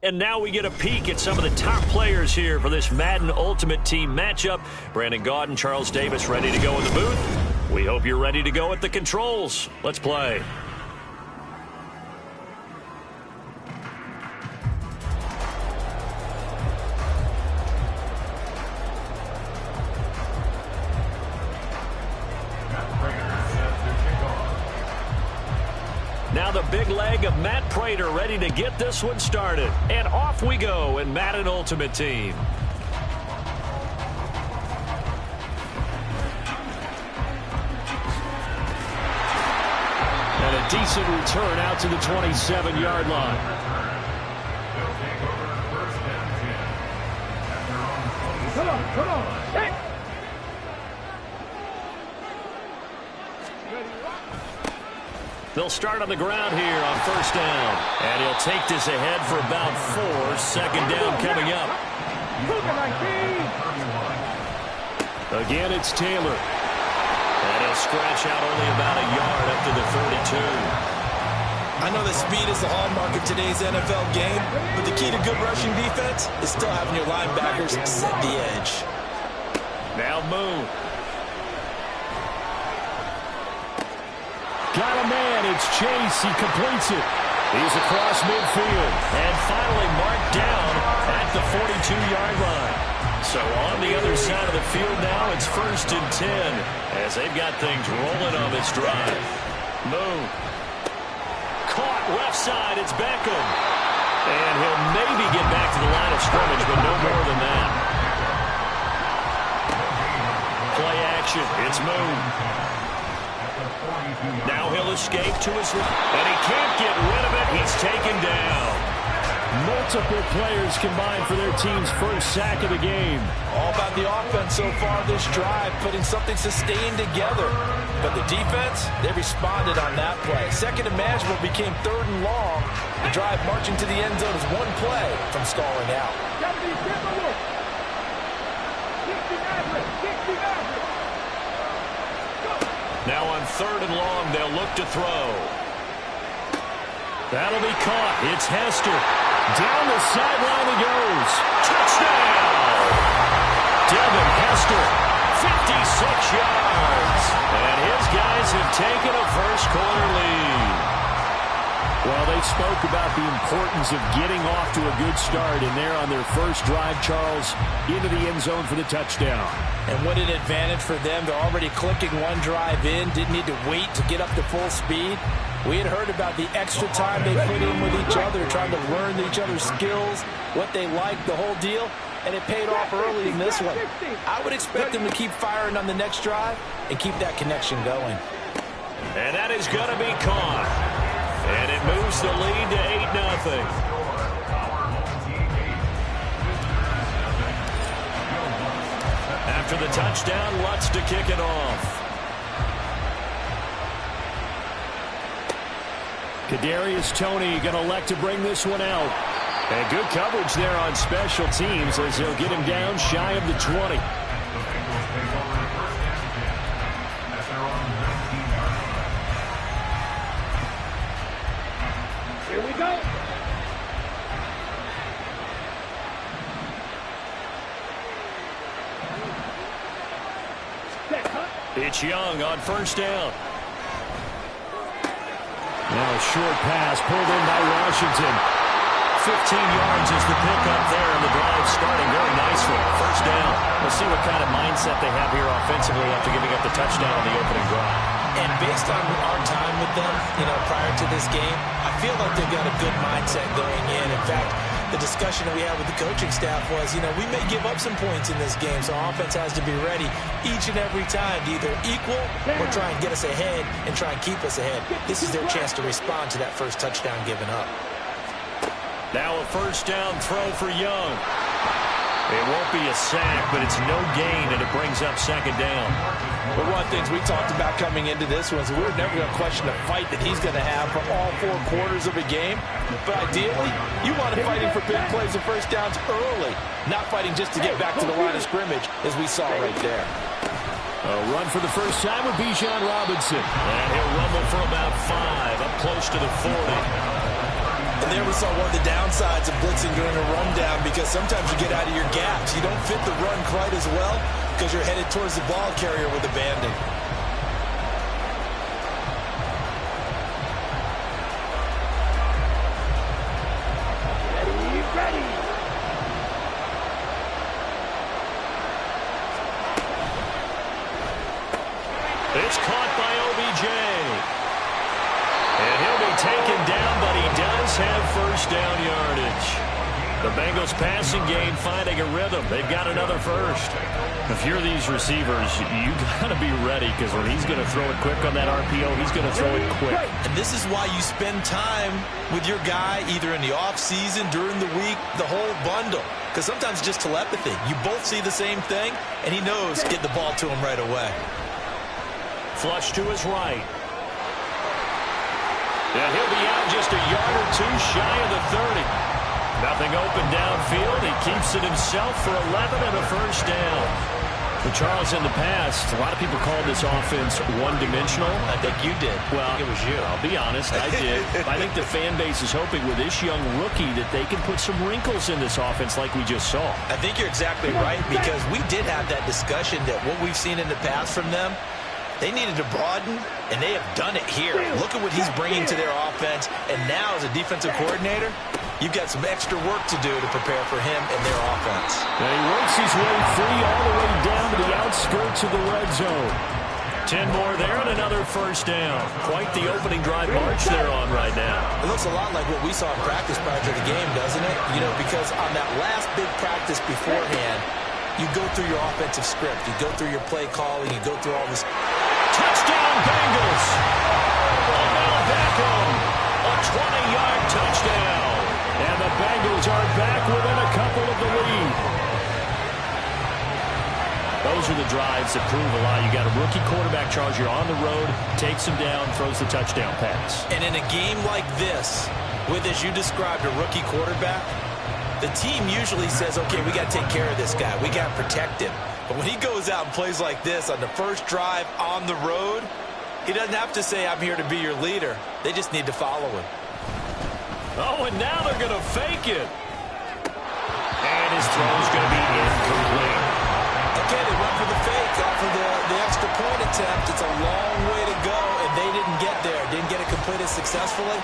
And now we get a peek at some of the top players here for this Madden Ultimate Team matchup. Brandon Gaudin, Charles Davis ready to go in the booth. We hope you're ready to go at the controls. Let's play. Now the big leg of Matt Prater ready to get this one started. And off we go in Madden Ultimate Team. And a decent return out to the 27-yard line. Come on. Hey. They'll start on the ground here on first down. And he'll take this ahead for about 4. Second down coming up. Again, it's Taylor. And he'll scratch out only about a yard up to the 32. I know that speed is the hallmark of today's NFL game, but the key to good rushing defense is still having your linebackers set the edge. Now Moon. Got a man, it's Chase, he completes it. He's across midfield, and finally marked down at the 42-yard line. So on the other side of the field now, it's 1st and 10, as they've got things rolling on this drive. Moon. Caught left side, it's Beckham. And he'll maybe get back to the line of scrimmage, but no more than that. Play action, it's Moon. Now he'll escape to his left, and he can't get rid of it. He's taken down. Multiple players combined for their team's first sack of the game. All about the offense so far this drive, putting something sustained together. But the defense, they responded on that play. Second and manageable became 3rd and long. The drive marching to the end zone is one play from stalling out. Now on 3rd and long, they'll look to throw. That'll be caught. It's Hester. Down the sideline he goes. Touchdown! Devin Hester, 56 yards. And his guys have taken a first-quarter lead. Well, they spoke about the importance of getting off to a good start, and they're on their first drive, Charles, into the end zone for the touchdown. And what an advantage for them. They're already clicking one drive in, didn't need to wait to get up to full speed. We had heard about the extra time they put in with each other, trying to learn each other's skills, what they like, the whole deal, and it paid off early in this one. I would expect them to keep firing on the next drive and keep that connection going. And that is going to be caught. And it moves the lead to 8-0. After the touchdown, Lutz to kick it off. Kadarius Toney going to elect to bring this one out. And good coverage there on special teams as they'll get him down shy of the 20. Here we go. It's Young on first down. Now a short pass pulled in by Washington. 15 yards is the pickup there, and the drive starting very nicely. First down. We'll see what kind of mindset they have here offensively after giving up the touchdown on the opening drive. And based on our time with them, prior to this game, I feel like they've got a good mindset going in. In fact, the discussion that we had with the coaching staff was, we may give up some points in this game, so offense has to be ready each and every time to either equal or try and get us ahead and try and keep us ahead. This is their chance to respond to that first touchdown given up. Now a first down throw for Young. It won't be a sack, but it's no gain, and it brings up second down. But one of the things we talked about coming into this one is we're never going to question the fight that he's going to have for all 4 quarters of a game. But ideally, you want to fight him for big plays and first downs early, not fighting just to get back to the line of scrimmage, as we saw right there. A run for the first time with Bijan Robinson. And he'll rumble for about 5, up close to the 40. And there we saw one of the downsides of blitzing during a rundown, because sometimes you get out of your gaps. You don't fit the run quite as well because you're headed towards the ball carrier with abandon. It's caught by OBJ. And he'll be taken down, but he does have first down yardage. The Bengals passing game finding a rhythm. They've got another first. If you're these receivers, you got to be ready, because when he's going to throw it quick on that RPO, he's going to throw it quick. And this is why you spend time with your guy either in the offseason, during the week, the whole bundle. Because sometimes just telepathy. You both see the same thing, and he knows get the ball to him right away. Flush to his right. And he'll be out just a yard or two shy of the 30. Nothing open downfield. He keeps it himself for 11 and a first down. But Charles, in the past, a lot of people called this offense one-dimensional. I think you did. Well, it was you. I'll be honest, I did. I think the fan base is hoping with this young rookie that they can put some wrinkles in this offense like we just saw. I think you're exactly right, because we did have that discussion that what we've seen in the past from them, they needed to broaden, and they have done it here. Look at what he's bringing to their offense, and now as a defensive coordinator, you've got some extra work to do to prepare for him and their offense. And he works his way free all the way down to the outskirts of the red zone. 10 more there and another first down. Quite the opening drive march they're on right now. It looks a lot like what we saw in practice prior to the game, doesn't it? You know, because on that last big practice beforehand, you go through your offensive script. You go through your play calling. You go through all this. Touchdown, Bengals! Odell Beckham, a 20-yard touchdown. And the Bengals are back within a couple of the lead. Those are the drives that prove a lot. You got a rookie quarterback, Charles. You're on the road, takes him down, throws the touchdown pass. And in a game like this, with, as you described, a rookie quarterback, the team usually says, okay, we got to take care of this guy. We got to protect him. But when he goes out and plays like this on the first drive on the road, he doesn't have to say, I'm here to be your leader. They just need to follow him. Oh, and now they're going to fake it. And his throw's going to be incomplete. Okay, they went for the fake off of the extra point attempt. It's a long way to go, and they didn't get there. Didn't get it completed successfully.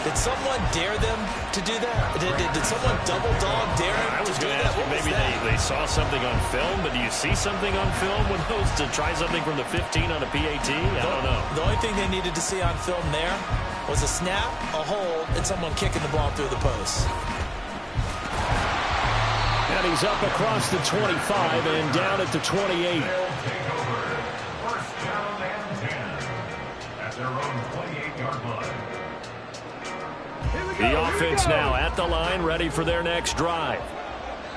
Did someone dare them to do that? Did someone double-dog dare them to do that? Maybe they saw something on film, but do you see something on film when those to try something from the 15 on a PAT? I don't know. The only thing they needed to see on film there was a snap, a hold, and someone kicking the ball through the post. And he's up across the 25 and down at the 28. First down and 10 at their own 28-yard line. The offense now at the line, ready for their next drive.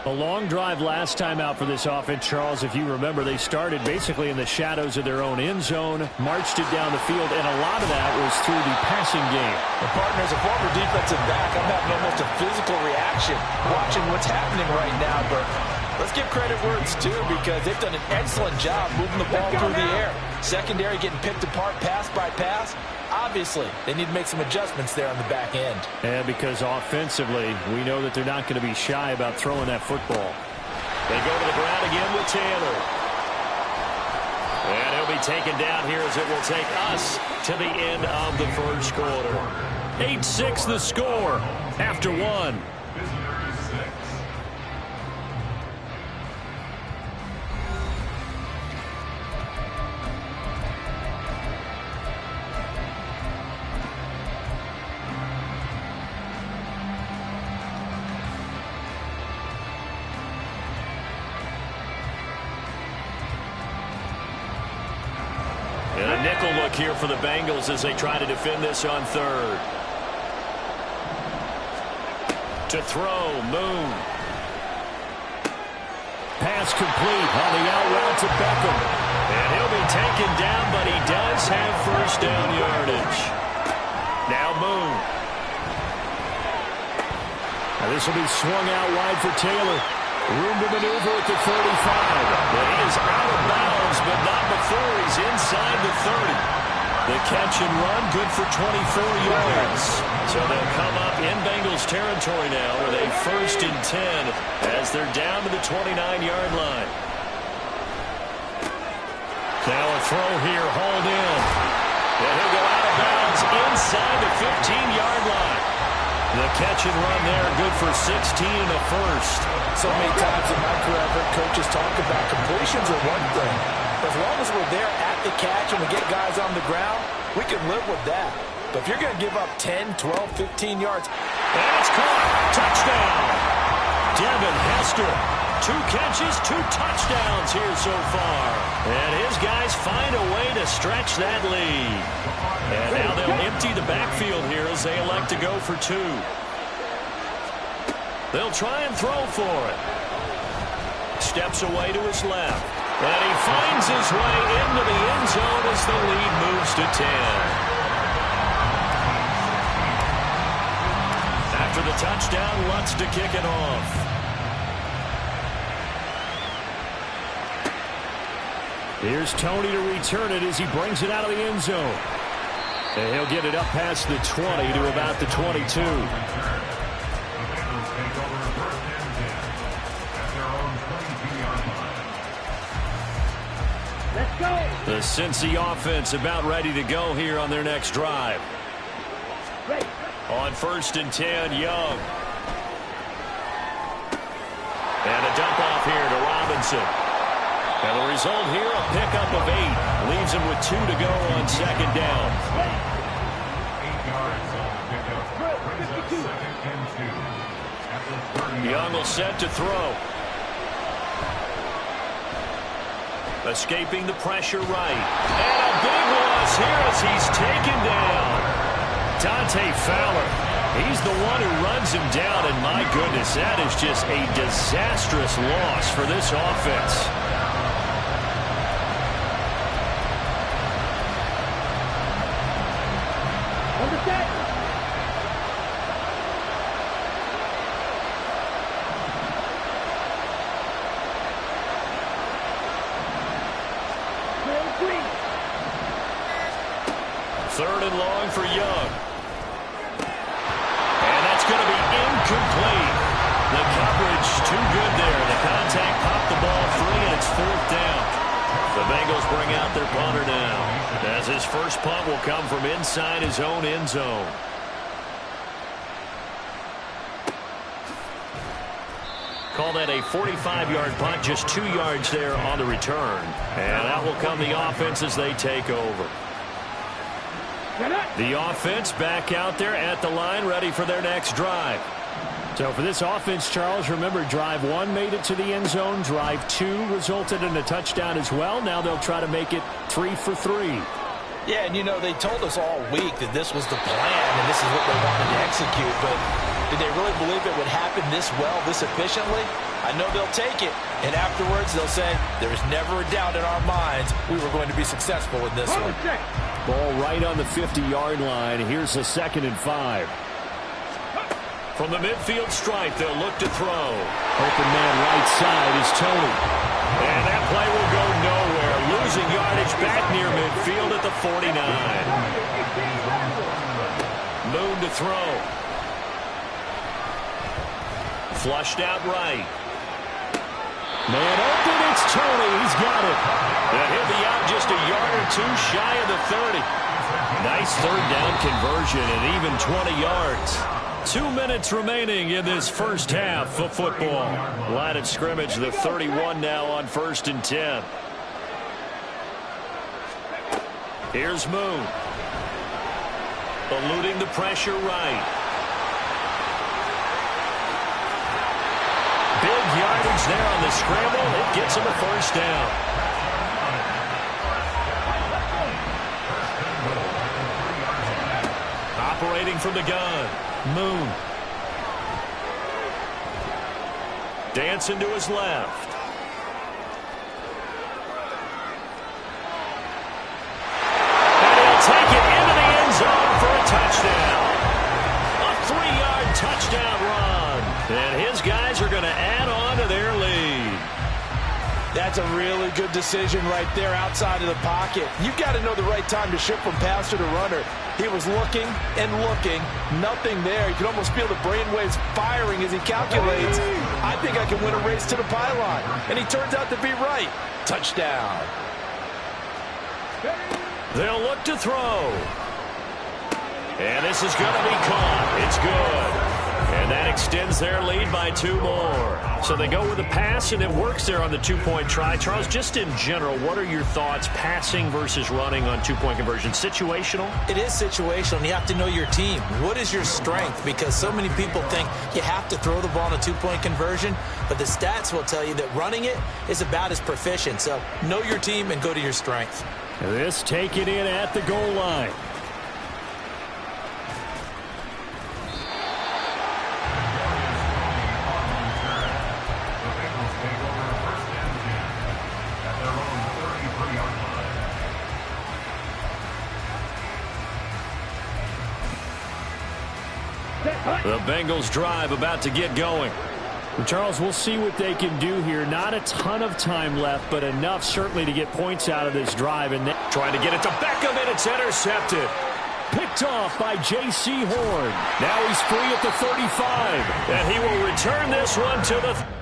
A long drive last time out for this offense, Charles. If you remember, they started basically in the shadows of their own end zone, marched it down the field, and a lot of that was through the passing game. The partner, as a former defensive back, I'm having almost a physical reaction watching what's happening right now. But let's give credit where it's due, because they've done an excellent job moving the ball through the air. Secondary getting picked apart pass by pass. Obviously, they need to make some adjustments there on the back end. And because offensively, we know that they're not going to be shy about throwing that football. They go to the ground again with Taylor. And he'll be taken down here as it will take us to the end of the first quarter. 8-6 the score after one. And a nickel look here for the Bengals as they try to defend this on third. To throw, Moon. Pass complete on the out route to Beckham. And he'll be taken down, but he does have first down yardage. Now Moon. Now this will be swung out wide for Taylor. Room to maneuver at the 35. But he is out of bounds, but not before he's inside the 30. The catch and run, good for 24 yards. So they'll come up in Bengals territory now with a 1st and 10 as they're down to the 29-yard line. Now a throw here, hauled in. And he'll go out of bounds inside the 15-yard line. The catch and run there, good for 16 and a 1st. So many times in my career, I've heard coaches talk about completions are one thing. As long as we're there at the catch and we get guys on the ground, we can live with that. But if you're going to give up 10, 12, 15 yards. And it's caught. Touchdown. Devin Hester. 2 catches, 2 touchdowns here so far. And his guys find a way to stretch that lead. And now they'll empty the backfield here as they elect to go for 2. They'll try and throw for it. Steps away to his left. And he finds his way into the end zone as the lead moves to 10. After the touchdown, Lutz to kick it off. Here's Tony to return it as he brings it out of the end zone. And he'll get it up past the 20 to about the 22. Let's go. The Cincy offense about ready to go here on their next drive. Ready. On 1st and 10, Young. And a dump off here to Robinson. And the result here, a pickup of 8. Leaves him with 2 to go on 2nd down. 8 yards on the pickup. Brings up 2nd and 2. Young will set to throw. Escaping the pressure right. And a big loss here as he's taken down. Dante Fowler. He's the one who runs him down, and my goodness, that is just a disastrous loss for this offense. Third and long for Young. And that's going to be incomplete. The coverage too good there. The contact popped the ball free, and it's 4th down. The Bengals bring out their punter now, as his first punt will come from inside his own end zone. Call that a 45-yard punt, just 2 yards there on the return. And that will come the offense as they take over. The offense back out there at the line, ready for their next drive. So for this offense, Charles, remember, drive 1 made it to the end zone. Drive 2 resulted in a touchdown as well. Now they'll try to make it 3 for 3. Yeah, and you know, they told us all week that this was the plan and this is what they wanted to execute. But did they really believe it would happen this well, this efficiently? I know they'll take it. And afterwards, they'll say, there's never a doubt in our minds we were going to be successful in this one. Ball right on the 50-yard line. Here's a 2nd and 5. From the midfield stripe, they'll look to throw. Open man right side is Tony. And that play will go nowhere. Losing yardage back near midfield at the 49. Moon to throw. Flushed out right. Man open, it's Tony. He's got it. And he'll be out just a yard or 2 shy of the 30. Nice 3rd down conversion and even 20 yards. 2 minutes remaining in this first half of football. Line of scrimmage, the 31 now on 1st and 10. Here's Moon. Eluding the pressure right. Big yardage there on the scramble. It gets him a 1st down. Operating from the gun. Moon. Dancing to his left. And he'll take it into the end zone for a touchdown. A 3-yard touchdown run. And his guys are going to add on to their lead. That That's a really good decision right there outside of the pocket. You've got to know the right time to shift from passer to runner. He was looking and looking, nothing there. You can almost feel the brainwaves firing as he calculates. I think I can win a race to the pylon. And he turns out to be right. Touchdown. They'll look to throw. And this is going to be caught. It's good. And that extends their lead by 2 more. So they go with a pass, and it works there on the 2-point try. Charles, just in general, what are your thoughts passing versus running on 2-point conversion? Situational? It is situational, and you have to know your team. What is your strength? Because so many people think you have to throw the ball on a 2-point conversion, but the stats will tell you that running it is about as proficient. So know your team and go to your strength. This taken in at the goal line. The Bengals drive about to get going. And Charles, we'll see what they can do here. Not a ton of time left, but enough certainly to get points out of this drive. And trying to get it to Beckham, and it's intercepted. Picked off by J.C. Horn. Now he's free at the 35. And he will return this one to the...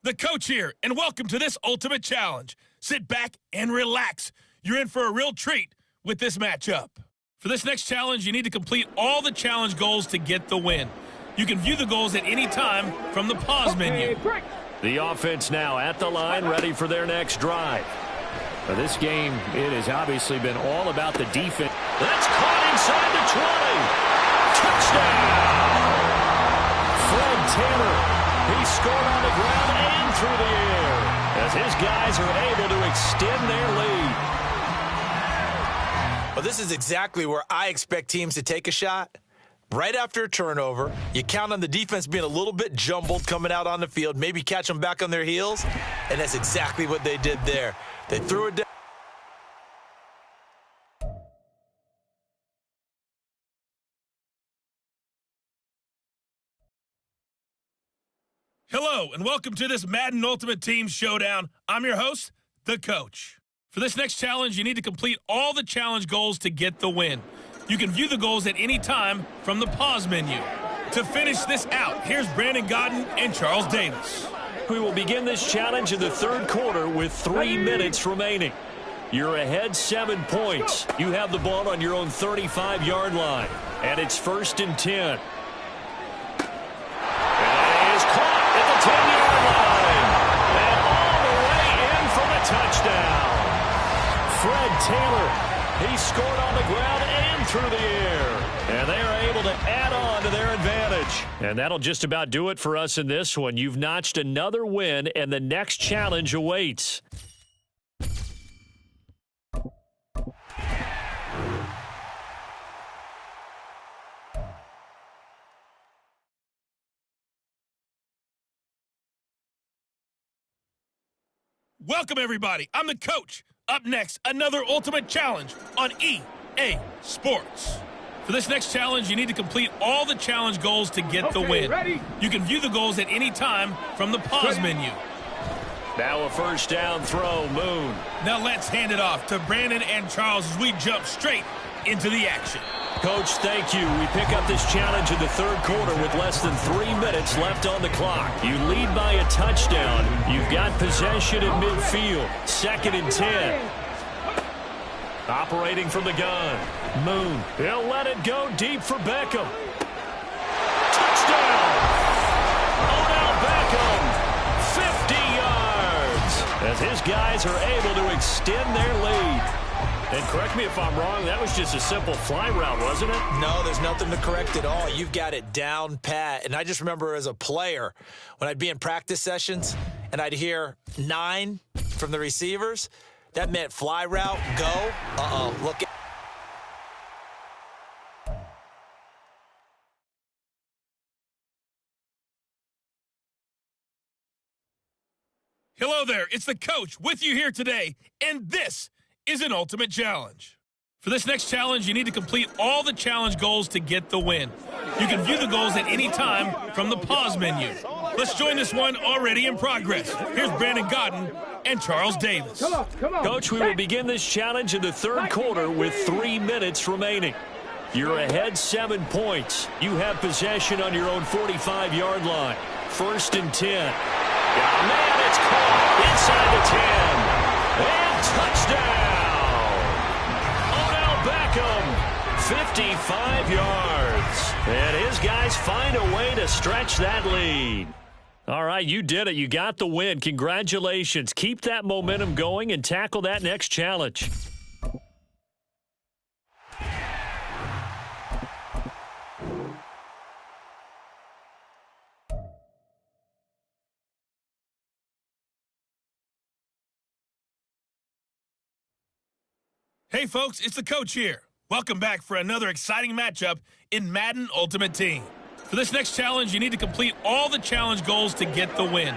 The coach here, and welcome to this ultimate challenge. Sit back and relax. You're in for a real treat with this matchup. For this next challenge, you need to complete all the challenge goals to get the win. You can view the goals at any time from the pause menu. The offense now at the line, ready for their next drive. For this game, it has obviously been all about the defense. That's caught inside the 20. Touchdown! Fred Taylor. He scored on the ground and through the air as his guys are able to extend their lead. Well, this is exactly where I expect teams to take a shot. Right after a turnover, you count on the defense being a little bit jumbled coming out on the field, maybe catch them back on their heels, and that's exactly what they did there. They threw it down. Hello, and welcome to this Madden Ultimate Team Showdown. I'm your host, the coach. For this next challenge, you need to complete all the challenge goals to get the win. You can view the goals at any time from the pause menu. To finish this out, here's Brandon Godden and Charles Davis. We will begin this challenge in the third quarter with 3 minutes remaining. You're ahead 7 points. You have the ball on your own 35-yard line, and it's 1st and 10. The 10-yard line, and all the way in for the touchdown. Fred Taylor, he scored on the ground and through the air, and they are able to add on to their advantage. And that'll just about do it for us in this one. You've notched another win, and the next challenge awaits. Welcome, everybody. I'm the coach. Up next, another ultimate challenge on EA Sports. For this next challenge, you need to complete all the challenge goals to get the win. Ready? You can view the goals at any time from the pause menu. Now a first down throw, Moon. Now let's hand it off to Brandon and Charles as we jump straight into the action. Coach, thank you. We pick up this challenge in the third quarter with less than 3 minutes left on the clock. You lead by a touchdown. You've got possession at midfield. 2nd and 10. Operating from the gun. Moon. He'll let it go deep for Beckham. Touchdown! Odell Beckham, 50 yards. As his guys are able to extend their lead. And correct me if I'm wrong, that was just a simple fly route, wasn't it? No, there's nothing to correct at all. You've got it down pat. And I just remember as a player, when I'd be in practice sessions and I'd hear 9 from the receivers, that meant fly route, go. Uh-oh, look at. Hello there, it's the coach with you here today, and this is an ultimate challenge. For this next challenge, you need to complete all the challenge goals to get the win. You can view the goals at any time from the pause menu. Let's join this one already in progress. Here's Brandon Godden and Charles Davis. Come on. Coach, we will begin this challenge in the third quarter with 3 minutes remaining. You're ahead 7 points. You have possession on your own 45-yard line. 1st and 10. Yeah, man, it's caught inside the 10. And touchdown! Odell Beckham, 55 yards. And his guys find a way to stretch that lead. All right, you did it. You got the win. Congratulations. Keep that momentum going and tackle that next challenge. Hey folks, it's the coach here. Welcome back for another exciting matchup in Madden Ultimate Team. For this next challenge, you need to complete all the challenge goals to get the win.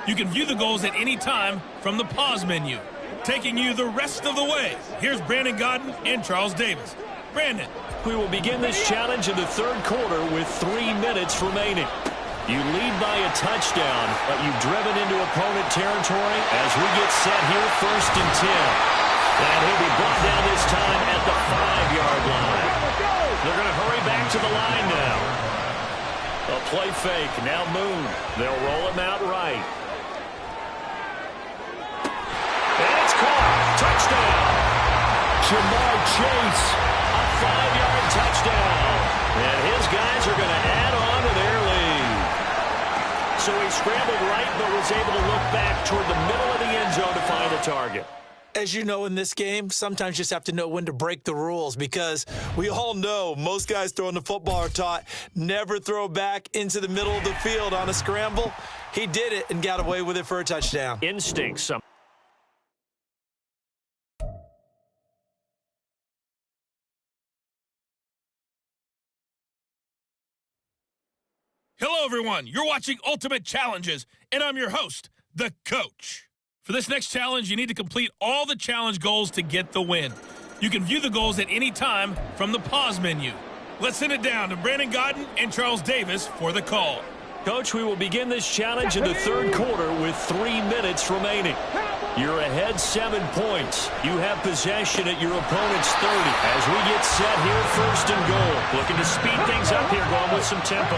You can view the goals at any time from the pause menu. Taking you the rest of the way, here's Brandon Godden and Charles Davis. Brandon. We will begin this challenge in the third quarter with 3 minutes remaining. You lead by a touchdown, but you've driven into opponent territory as we get set here 1st and 10. And he'll be brought down this time at the 5-yard line. They're going to hurry back to the line now. A play fake. Now Moon. They'll roll him out right. And it's caught. Touchdown. Jamar Chase. A 5-yard touchdown. And his guys are going to add on to their lead. So he scrambled right but was able to look back toward the middle of the end zone to find a target. As you know, in this game, sometimes you just have to know when to break the rules because we all know most guys throwing the football are taught never throw back into the middle of the field on a scramble. He did it and got away with it for a touchdown. Instincts. Hello everyone, you're watching Ultimate Challenges, and I'm your host, the coach. For this next challenge, you need to complete all the challenge goals to get the win. You can view the goals at any time from the pause menu. Let's send it down to Brandon Godden and Charles Davis for the call. Coach, we will begin this challenge in the third quarter with 3 minutes remaining. You're ahead 7 points. You have possession at your opponent's 30 as we get set here 1st and goal. Looking to speed things up here, going with some tempo.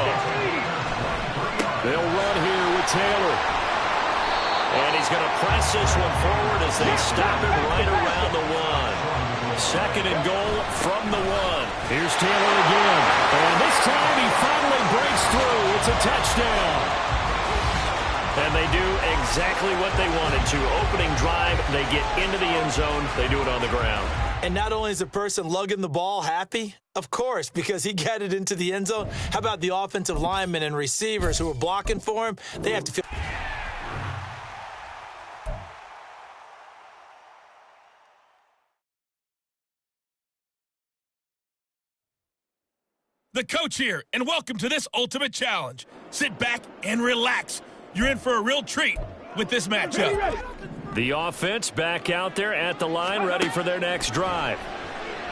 They'll run here with Taylor. And he's going to press this one forward as they stop him right around the 1. 2nd and goal from the 1. Here's Taylor again. And this time he finally breaks through. It's a touchdown. And they do exactly what they wanted to. Opening drive, they get into the end zone. They do it on the ground. And not only is the person lugging the ball happy, of course, because he got it into the end zone. How about the offensive linemen and receivers who are blocking for him? They have to feel... The coach here, and welcome to this Ultimate Challenge. Sit back and relax. You're in for a real treat with this matchup. The offense back out there at the line, ready for their next drive.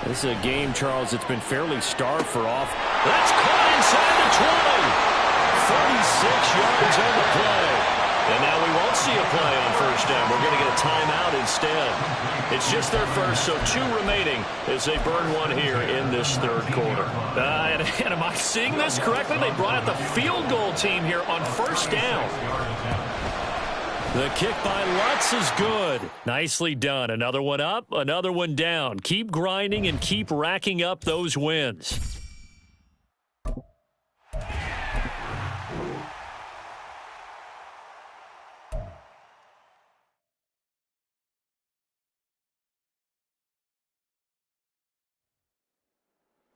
This is a game, Charles, that's been fairly starved for off. That's caught inside the 20. 46 yards on the play. And now we won't see a play on first down. We're going to get a timeout instead. It's just their first, so 2 remaining as they burn one here in this third quarter. And am I seeing this correctly? They brought out the field goal team here on first down. The kick by Lutz is good. Nicely done. Another one up, another one down. Keep grinding and keep racking up those wins.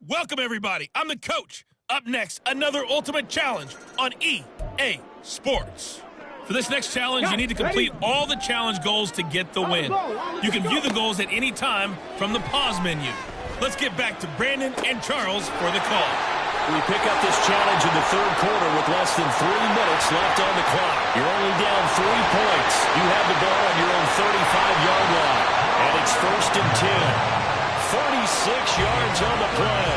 Welcome, everybody. I'm the coach. Up next, another ultimate challenge on EA Sports. For this next challenge, you need to complete all the challenge goals to get the win. You can view the goals at any time from the pause menu. Let's get back to Brandon and Charles for the call. We pick up this challenge in the third quarter with less than 3 minutes left on the clock. You're only down 3 points. You have the ball on your own 35-yard line. And it's first and 10. 46 yards on the play.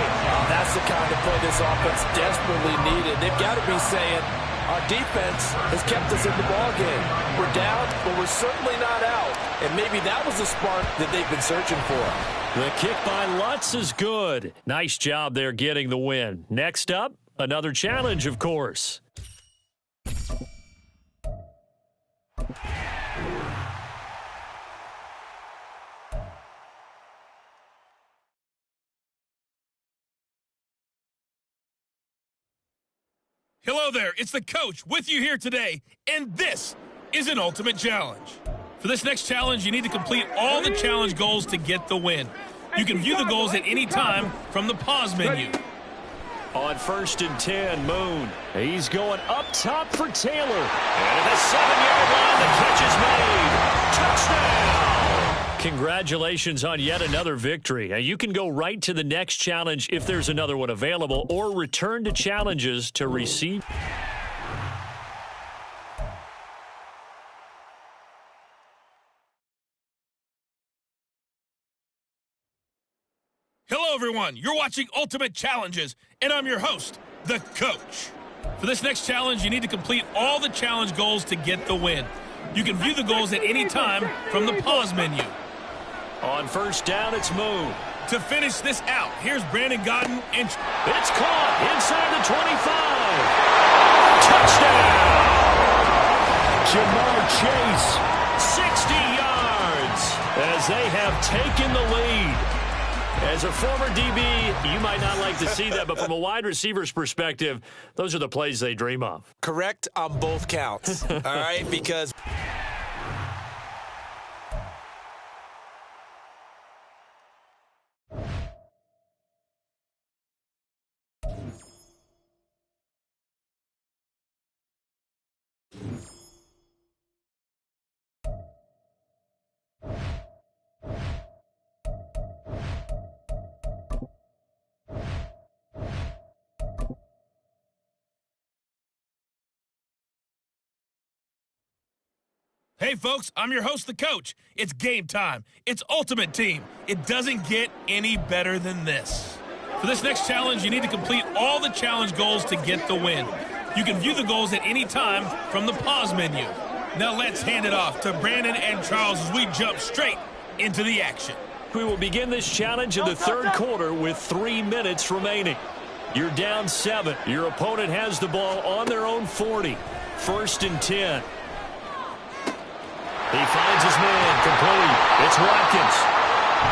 That's the kind of play this offense desperately needed. They've got to be saying, our defense has kept us in the ballgame. We're down, but we're certainly not out. And maybe that was the spark that they've been searching for. The kick by Lutz is good. Nice job there getting the win. Next up, another challenge, of course. Hello there, it's the coach with you here today, and this is an ultimate challenge. For this next challenge, you need to complete all the challenge goals to get the win. You can view the goals at any time from the pause menu. On first and 10, Moon. He's going up top for Taylor. And at the 7-yard line, the catch is made. Touchdown! Congratulations on yet another victory. Now, you can go right to the next challenge if there's another one available, or return to challenges to receive. Hello, everyone. You're watching Ultimate Challenges, and I'm your host, the coach. For this next challenge, you need to complete all the challenge goals to get the win. You can view the goals at any time from the pause menu. On first down, it's Moon. To finish this out, here's Brandon Godden, and It's caught inside the 25. Touchdown! Jamar Chase, 60 yards, as they have taken the lead. As a former DB, you might not like to see that, but from a wide receiver's perspective, those are the plays they dream of. Correct on both counts, all right, because hey, folks, I'm your host, the coach. It's game time. It's Ultimate Team. It doesn't get any better than this. For this next challenge, you need to complete all the challenge goals to get the win. You can view the goals at any time from the pause menu. Now let's hand it off to Brandon and Charles as we jump straight into the action. We will begin this challenge in the third quarter with 3 minutes remaining. You're down 7. Your opponent has the ball on their own 40. First and 10. He finds his man, complete. It's Watkins.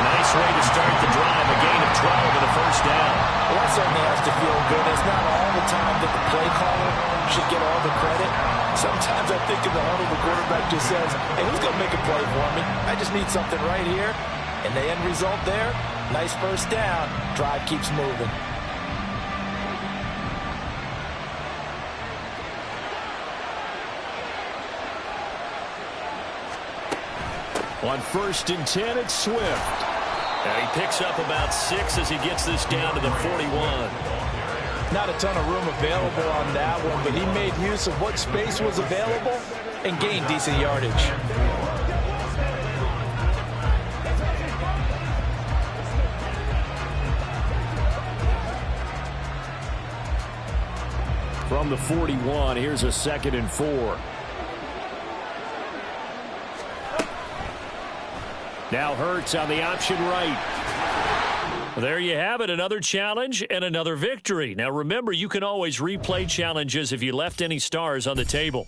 Nice way to start the drive, a gain of 12 and a first down. well, that certainly has to feel good. It's not all the time that the play caller should get all the credit. Sometimes I think in the huddle, the quarterback just says, hey, who's going to make a play for me? I just need something right here. And the end result there, nice first down. Drive keeps moving. On first and 10, it's Swift. And he picks up about 6 as he gets this down to the 41. Not a ton of room available on that one, but he made use of what space was available and gained decent yardage. From the 41, here's a 2nd and 4. Now Hurts on the option right. There you have it, another challenge and another victory. Now remember, you can always replay challenges if you left any stars on the table.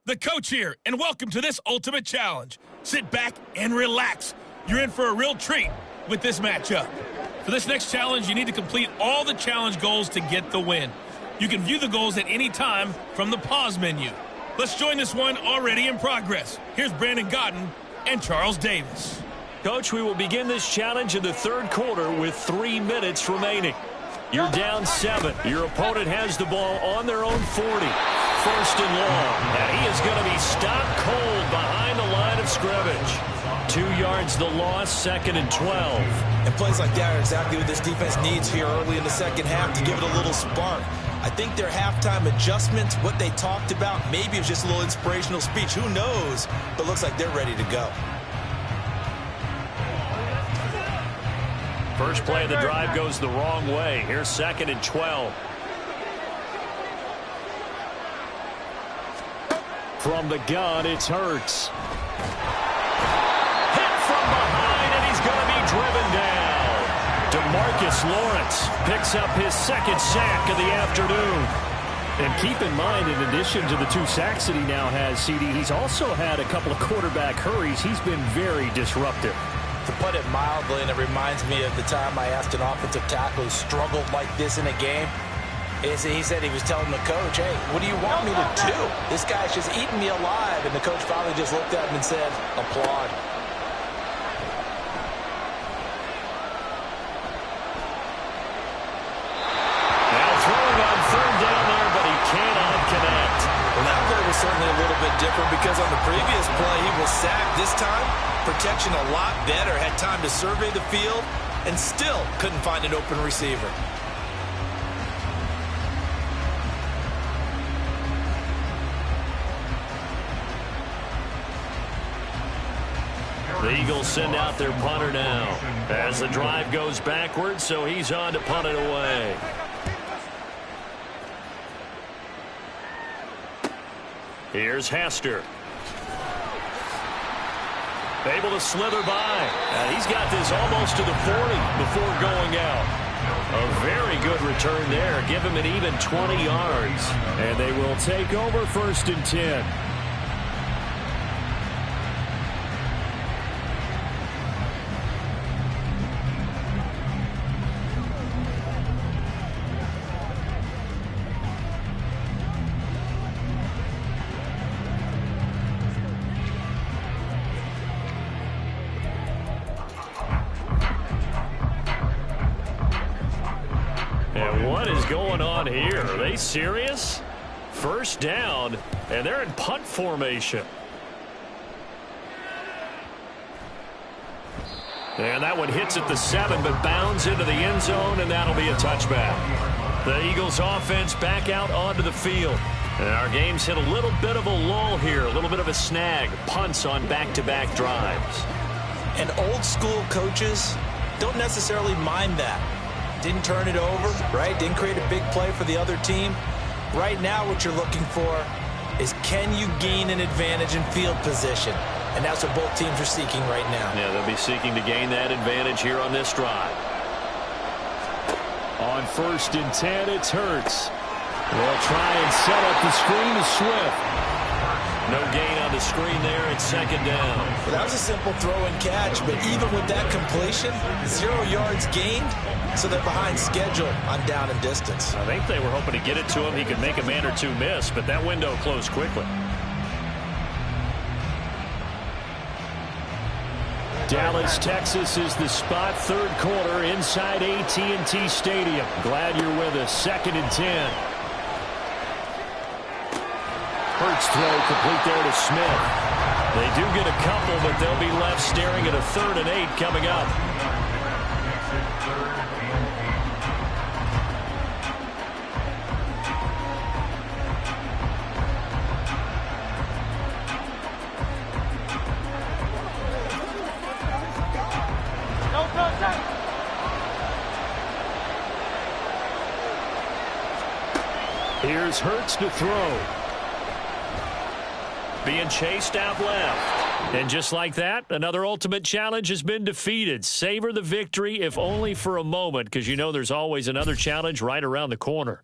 The coach here, and welcome to this ultimate challenge. Sit back and relax. You're in for a real treat with this matchup. For this next challenge, you need to complete all the challenge goals to get the win. You can view the goals at any time from the pause menu. Let's join this one already in progress. Here's Brandon Godden and Charles Davis. Coach, we will begin this challenge in the 3rd quarter with 3 minutes remaining. You're down 7. Your opponent has the ball on their own 40. 1st and long. And he is going to be stopped cold behind the line of scrimmage. 2 yards the loss, 2nd and 12. And plays like that are exactly what this defense needs here early in the second half to give it a little spark. I think their halftime adjustments, what they talked about, maybe it was just a little inspirational speech. Who knows? But looks like they're ready to go. First play of the drive goes the wrong way. Here's 2nd and 12. From the gun, it's Hurts. Hit from behind, and he's going to be driven down. DeMarcus Lawrence picks up his 2nd sack of the afternoon. And keep in mind, in addition to the 2 sacks that he now has, CD, he's also had a couple of quarterback hurries. He's been very disruptive. To put it mildly, and it reminds me of the time I asked an offensive tackle who struggled like this in a game. He said he was telling the coach, hey, what do you want me to do? This guy's just eating me alive. And the coach finally just looked at him and said, applaud. Now throwing on 3rd down there, but he cannot connect. Well, that play was certainly a little bit different because on the previous play, he was sacked. This time, protection a lot better. Had time to survey the field and still couldn't find an open receiver. The Eagles send out their punter now as the drive goes backwards, so he's on to punt it away. Here's Hester. Able to slither by. And he's got this almost to the 40 before going out. A very good return there. Give him an even 20 yards. And they will take over 1st and 10. And what is going on here? Are they serious? 1st down, and they're in punt formation. And that one hits at the 7, but bounds into the end zone, and that'll be a touchback. The Eagles offense back out onto the field. And our game's hit a little bit of a lull here, a little bit of a snag. Punts on back-to-back drives. And old-school coaches don't necessarily mind that. Didn't turn it over, right? Didn't create a big play for the other team. Right now what you're looking for is can you gain an advantage in field position? And that's what both teams are seeking right now. Yeah, they'll be seeking to gain that advantage here on this drive. On 1st and 10, it's Hurts. They'll try and set up the screen to Swift. No gain on the screen there. It's 2nd down. Well, that was a simple throw and catch, but even with that completion, 0 yards gained, so they're behind schedule on down and distance. I think they were hoping to get it to him. He could make a man or 2 miss, but that window closed quickly. Dallas, Texas is the spot. 3rd quarter inside AT&T Stadium. Glad you're with us. 2nd and 10. Hurts throw complete there to Smith. They do get a couple, but they'll be left staring at a 3rd and 8 coming up. Here's Hurts to throw. Being chased out left. And just like that, another ultimate challenge has been defeated. Savor the victory, if only for a moment, because you know there's always another challenge right around the corner.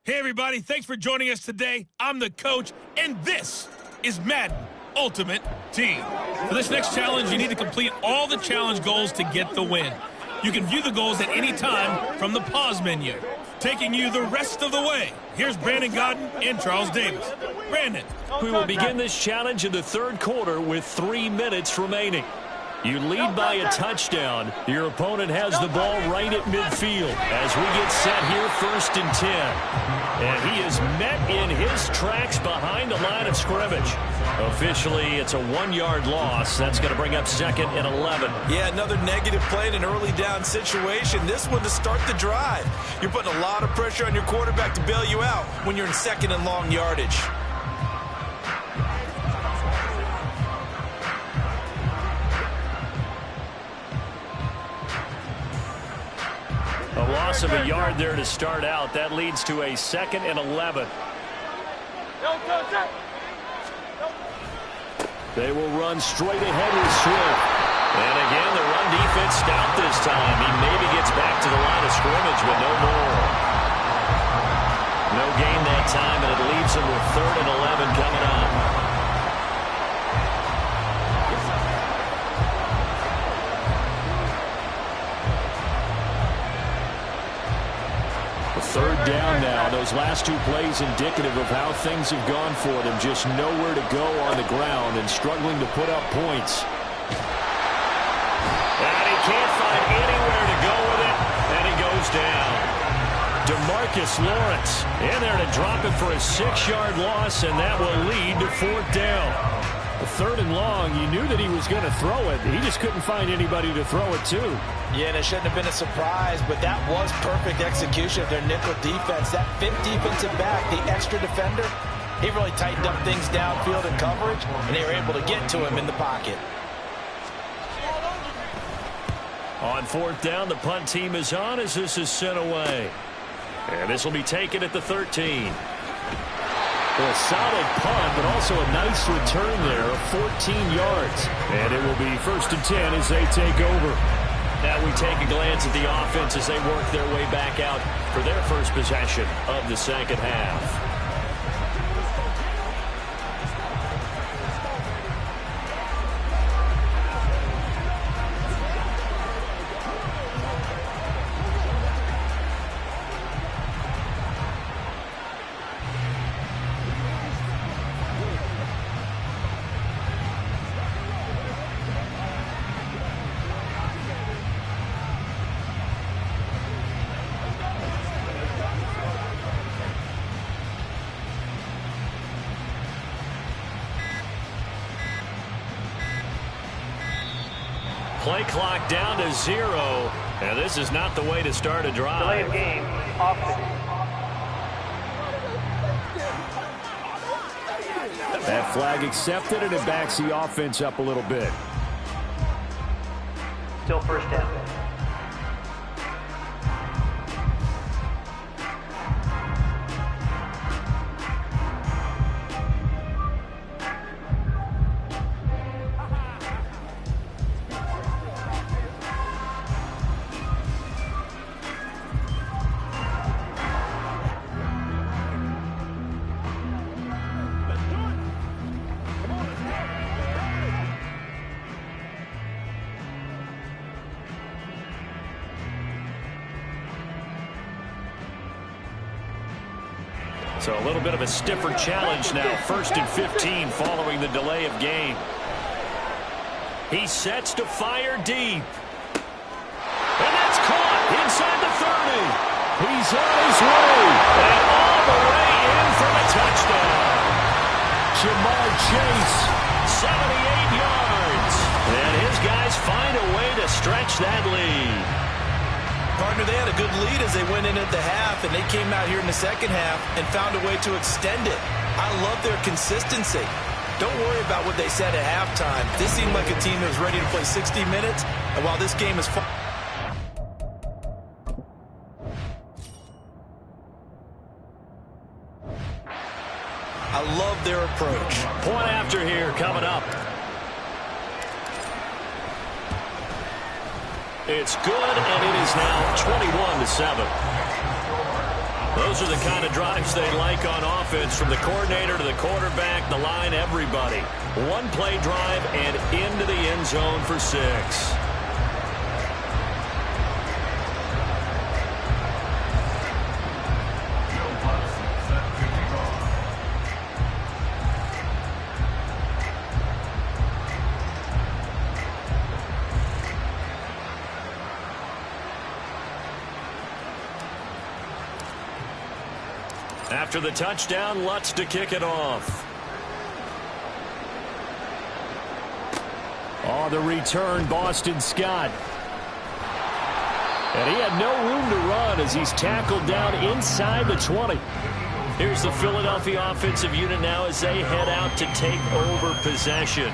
Hey, everybody. Thanks for joining us today. I'm the coach, and this is Madden Ultimate Team. For this next challenge, you need to complete all the challenge goals to get the win. You can view the goals at any time from the pause menu. Taking you the rest of the way, here's Brandon Godden and Charles Davis. Brandon. We will begin this challenge in the third quarter with 3 minutes remaining. You lead by a touchdown. Your opponent has the ball right at midfield as we get set here 1st and 10. And he is met in his tracks behind the line of scrimmage. Officially, it's a 1-yard loss. That's going to bring up 2nd and 11. Yeah, another negative play in an early down situation. This one to start the drive. You're putting a lot of pressure on your quarterback to bail you out when you're in 2nd and long yardage. A loss of a yard there to start out. That leads to a 2nd and 11. They will run straight ahead with Swift. And again, the run defense stout this time. He maybe gets back to the line of scrimmage, but no more. No gain that time, and it leaves him with 3rd and 11 coming up. Third down now. Those last 2 plays indicative of how things have gone for them. Just nowhere to go on the ground and struggling to put up points. And he can't find anywhere to go with it, and he goes down. DeMarcus Lawrence in there to drop it for a 6-yard loss, and that will lead to 4th down. 3rd and long, you knew that he was going to throw it. He just couldn't find anybody to throw it to. Yeah, and it shouldn't have been a surprise, but that was perfect execution of their nickel defense. That 5th defensive back, the extra defender, he really tightened up things downfield in coverage, and they were able to get to him in the pocket. On 4th down, the punt team is on as this is sent away. And this will be taken at the 13. A solid punt, but also a nice return there of 14 yards. And it will be 1st and 10 as they take over. Now we take a glance at the offense as they work their way back out for their first possession of the second half. Play clock down to 0, and this is not the way to start a drive. Delay of game, offense. That flag accepted, and it backs the offense up a little bit. Still 1st down. So a little bit of a stiffer challenge now. 1st and 15 following the delay of game. He sets to fire deep. And that's caught inside the 30. He's on his way. And all the way in for the touchdown. Jamar Chase, 78 yards. And his guys find a way to stretch that lead. Partner, they had a good lead as they went in at the half, and they came out here in the second half and found a way to extend it. I love their consistency. Don't worry about what they said at halftime. This seemed like a team that was ready to play 60 minutes, and while this game is fun, I love their approach. Point after here coming up. It's good, and it is now 21-7. Those are the kind of drives they like on offense, from the coordinator to the quarterback, the line, everybody. One play drive and into the end zone for 6. After the touchdown, Lutz to kick it off. On the return, Boston Scott. And he had no room to run as he's tackled down inside the 20. Here's the Philadelphia offensive unit now as they head out to take over possession.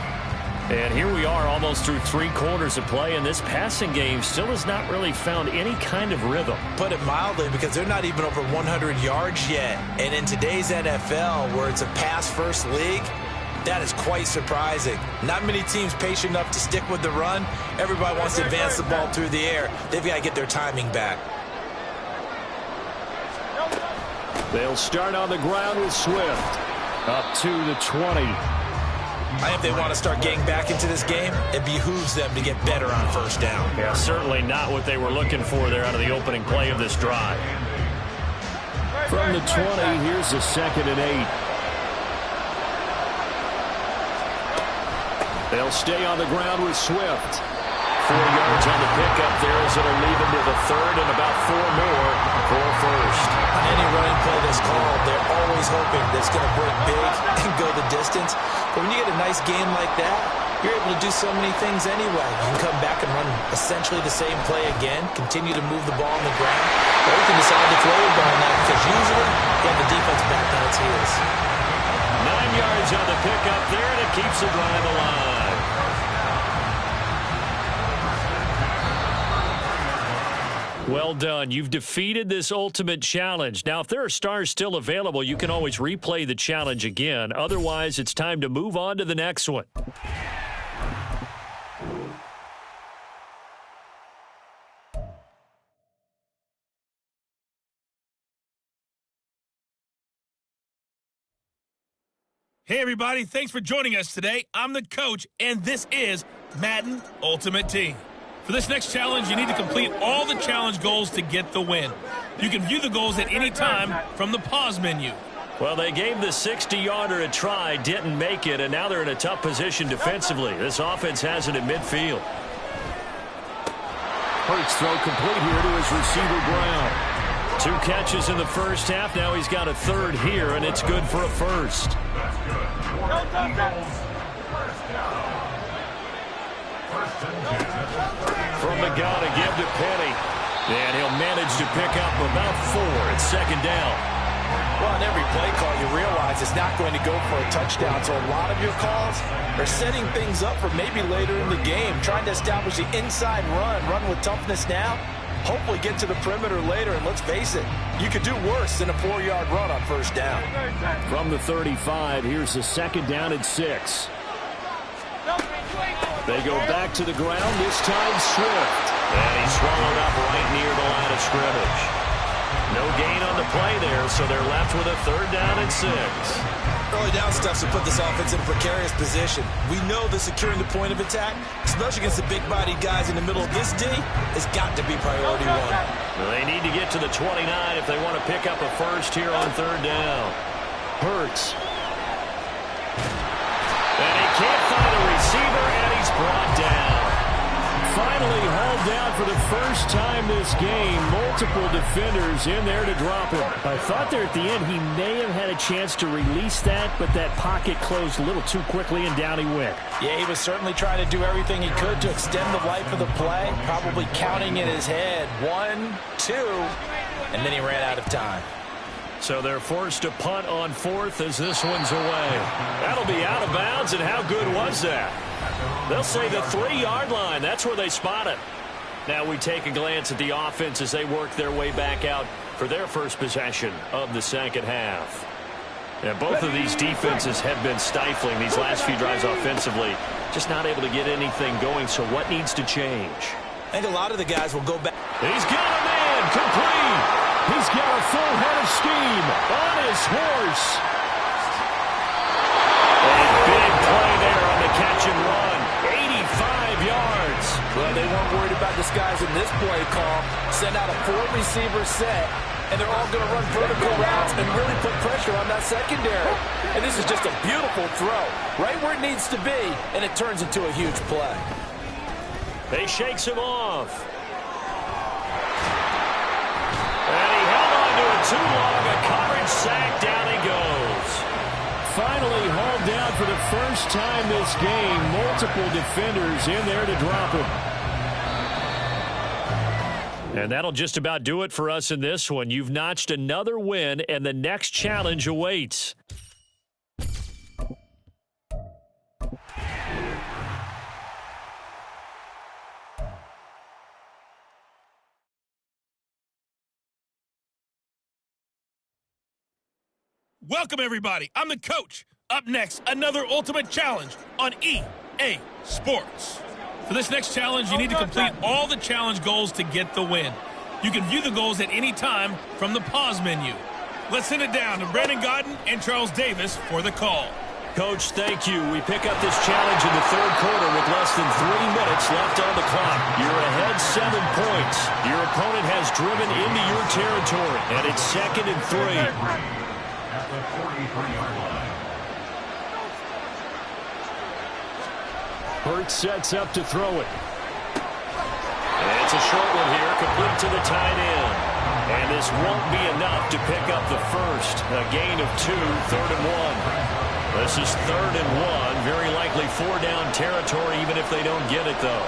And here we are almost through 3 quarters of play, and this passing game still has not really found any kind of rhythm. Put it mildly, because they're not even over 100 yards yet. And in today's NFL, where it's a pass-first league, that is quite surprising. Not many teams patient enough to stick with the run. Everybody wants to advance the ball through the air. They've got to get their timing back. They'll start on the ground with Swift. Up to the 20. I think if they want to start getting back into this game, it behooves them to get better on first down. Yeah, certainly not what they were looking for there out of the opening play of this drive. From the 20, here's a 2nd and 8. They'll stay on the ground with Swift. 4 yards on the pickup there as it'll lead them to the 3rd and about 4 more for a first. On any running play that's called, they're always hoping that it's going to break big and go the distance. But when you get a nice game like that, you're able to do so many things anyway. You can come back and run essentially the same play again, continue to move the ball on the ground, or you can decide to throw the ball now, because usually you have the defense back on its heels. 9 yards on the pickup there, and it keeps the drive alive. Well done. You've defeated this ultimate challenge. Now, if there are stars still available, you can always replay the challenge again. Otherwise, it's time to move on to the next one. Hey, everybody. Thanks for joining us today. I'm the coach, and this is Madden Ultimate Team. For this next challenge, you need to complete all the challenge goals to get the win. You can view the goals at any time from the pause menu. Well, they gave the 60-yarder a try, didn't make it, and now they're in a tough position defensively. This offense has it at midfield. Hurts throw complete here to his receiver, Brown. 2 catches in the first half. Now he's got a 3rd here, and it's good for a first. From McGowan to give to Penny. And he'll manage to pick up about 4 at 2nd down. Well, on every play call, you realize it's not going to go for a touchdown. So a lot of your calls are setting things up for maybe later in the game, trying to establish the inside run with toughness now, hopefully get to the perimeter later. And let's face it, you could do worse than a 4-yard run on first down. From the 35, here's the 2nd down and 6. They go back to the ground, this time Swift. And he's swallowed up right near the line of scrimmage. No gain on the play there, so they're left with a 3rd down and 6. early down stuff to put this offense in a precarious position. We know that securing the point of attack, especially against the big-bodied guys in the middle of this D, has got to be priority one. Well, they need to get to the 29 if they want to pick up a first here on third down. Hurts. And he can't find a receiver, and he's brought down. Finally hauled down for the first time this game. Multiple defenders in there to drop him. I thought there at the end he may have had a chance to release that, but that pocket closed a little too quickly, and down he went. Yeah, he was certainly trying to do everything he could to extend the life of the play, probably counting in his head 1, 2, and then he ran out of time. So they're forced to punt on fourth as this one's away. That'll be out of bounds, and how good was that? They'll say the 3-yard line. That's where they spot it. Now we take a glance at the offense as they work their way back out for their first possession of the second half. And both of these defenses have been stifling these last few drives offensively. Just not able to get anything going, so what needs to change? I think a lot of the guys will go back. He's got a man complete. He's got a full head of steam on his horse. A big play there on the catch and run. 85 yards. Well, they weren't worried about this guys in this play call. Send out a 4-receiver set, and they're all going to run vertical routes and really put pressure on that secondary. And this is just a beautiful throw, right where it needs to be, and it turns into a huge play. They shakes him off. And he held on to it too long. A coverage sack. Down he goes. Finally hauled down for the first time this game. Multiple defenders in there to drop him. And that'll just about do it for us in this one. You've notched another win, and the next challenge awaits. Welcome, everybody. I'm the coach. Up next, another ultimate challenge on EA Sports. For this next challenge, you need to complete all the challenge goals to get the win. You can view the goals at any time from the pause menu. Let's send it down to Brandon Godden and Charles Davis for the call. Coach, thank you. We pick up this challenge in the third quarter with less than 3 minutes left on the clock. You're ahead 7 points. Your opponent has driven into your territory, and it's 2nd and 3. At the 43-yard line. Hurts sets up to throw it. And it's a short one here, complete to the tight end. And this won't be enough to pick up the first. A gain of 2, 3rd and 1. This is 3rd and 1. Very likely 4-down territory, even if they don't get it, though.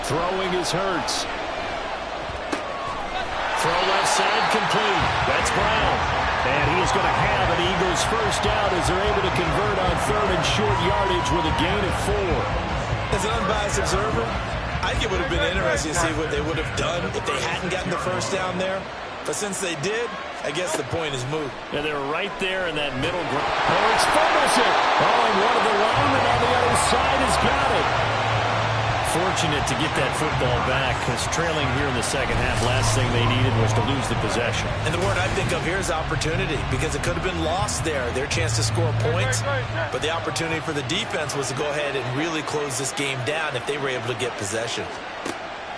Throwing is Hurts. Throw left side complete. That's Brown. And he is going to have an Eagles first down as they're able to convert on 3rd and short yardage with a gain of 4. As an unbiased observer, I think it would have been interesting to see what they would have done if they hadn't gotten the first down there. But since they did, I guess the point is moot. And they're right there in that middle ground. Hurts fumbles it. Oh, and one of the linemen on the other side has got it. Fortunate to get that football back, because trailing here in the second half, last thing they needed was to lose the possession. And the word I think of here is opportunity, because it could have been lost there, their chance to score points. But the opportunity for the defense was to go ahead and really close this game down if they were able to get possession.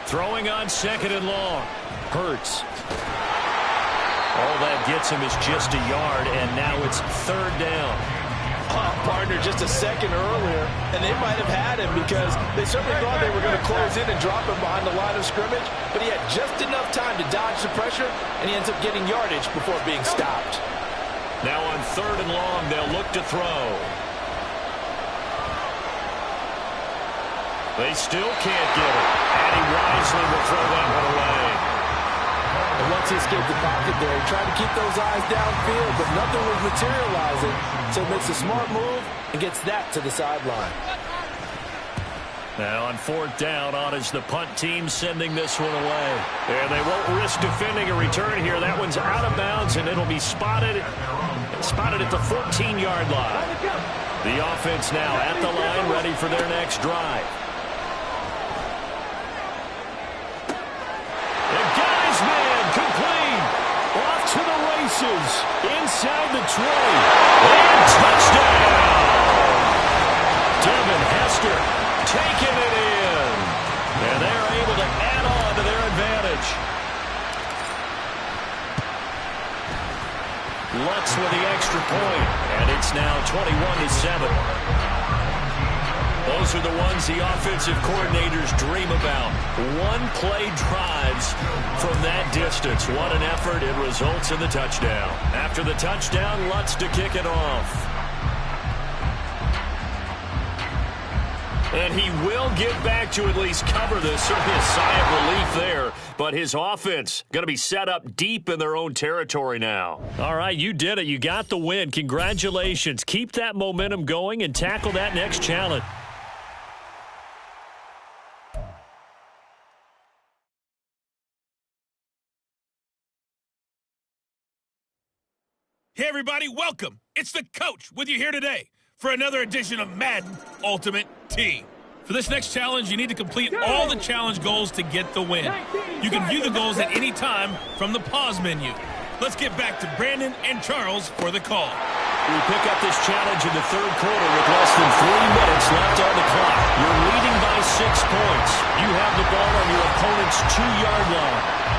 Throwing on 2nd and long. Hurts. All that gets him is just a yard, and now it's 3rd down. Partner just a second earlier, and they might have had him because they certainly thought they were going to close in and drop him behind the line of scrimmage, but he had just enough time to dodge the pressure, and he ends up getting yardage before being stopped. Now on 3rd and long, they'll look to throw. They still can't get it, and he wisely will throw that one away. And once he escaped the pocket there, he tried to keep those eyes downfield, but nothing was materializing. So he makes a smart move and gets that to the sideline. Now on 4th down, on is the punt team sending this one away. And they won't risk defending a return here. That one's out of bounds, and it'll be spotted at the 14-yard line. The offense now at the line, ready for their next drive. The guy's man complete. Off to the races. Inside the 20. And touchdown! Devin Hester taking it in. And they're able to add on to their advantage. Lutz with the extra point. And it's now 21-7. Those are the ones the offensive coordinators dream about. One-play drives from that distance. What an effort. It results in the touchdown. After the touchdown, Lutz to kick it off. And he will get back to at least cover this. Certainly a sigh of relief there. But his offense going to be set up deep in their own territory now. All right, you did it. You got the win. Congratulations. Keep that momentum going and tackle that next challenge. Hey, everybody, welcome. It's the coach with you here today for another edition of Madden Ultimate Team. For this next challenge, you need to complete all the challenge goals to get the win. You can view the goals at any time from the pause menu. Let's get back to Brandon and Charles for the call. We pick up this challenge in the third quarter with less than 3 minutes left on the clock. You're leading by 6 points. You have the ball on your opponent's 2-yard line.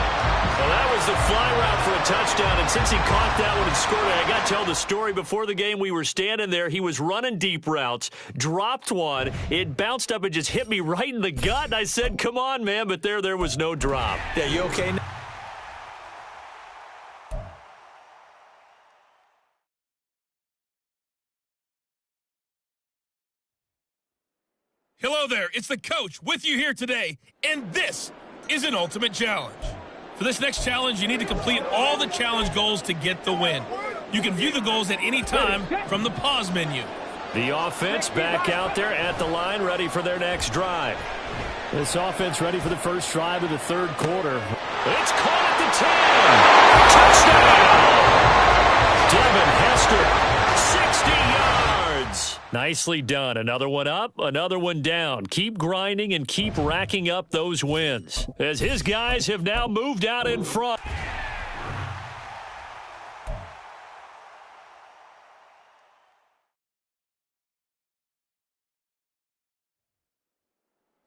Well, that was the fly route for a touchdown, and since he caught that one and scored it, I got to tell the story. Before the game, we were standing there. He was running deep routes, dropped one. It bounced up and just hit me right in the gut, and I said, come on, man, but there was no drop. Yeah, you okay now? Hello there, it's the coach with you here today, and this is an Ultimate Challenge. For this next challenge, you need to complete all the challenge goals to get the win. You can view the goals at any time from the pause menu. The offense back out there at the line, ready for their next drive. This offense ready for the first drive of the third quarter. It's caught at the 10. Touchdown! Devin Hester, 60 yards. Nicely done. Another one up, another one down. Keep grinding and keep racking up those wins, as his guys have now moved out in front.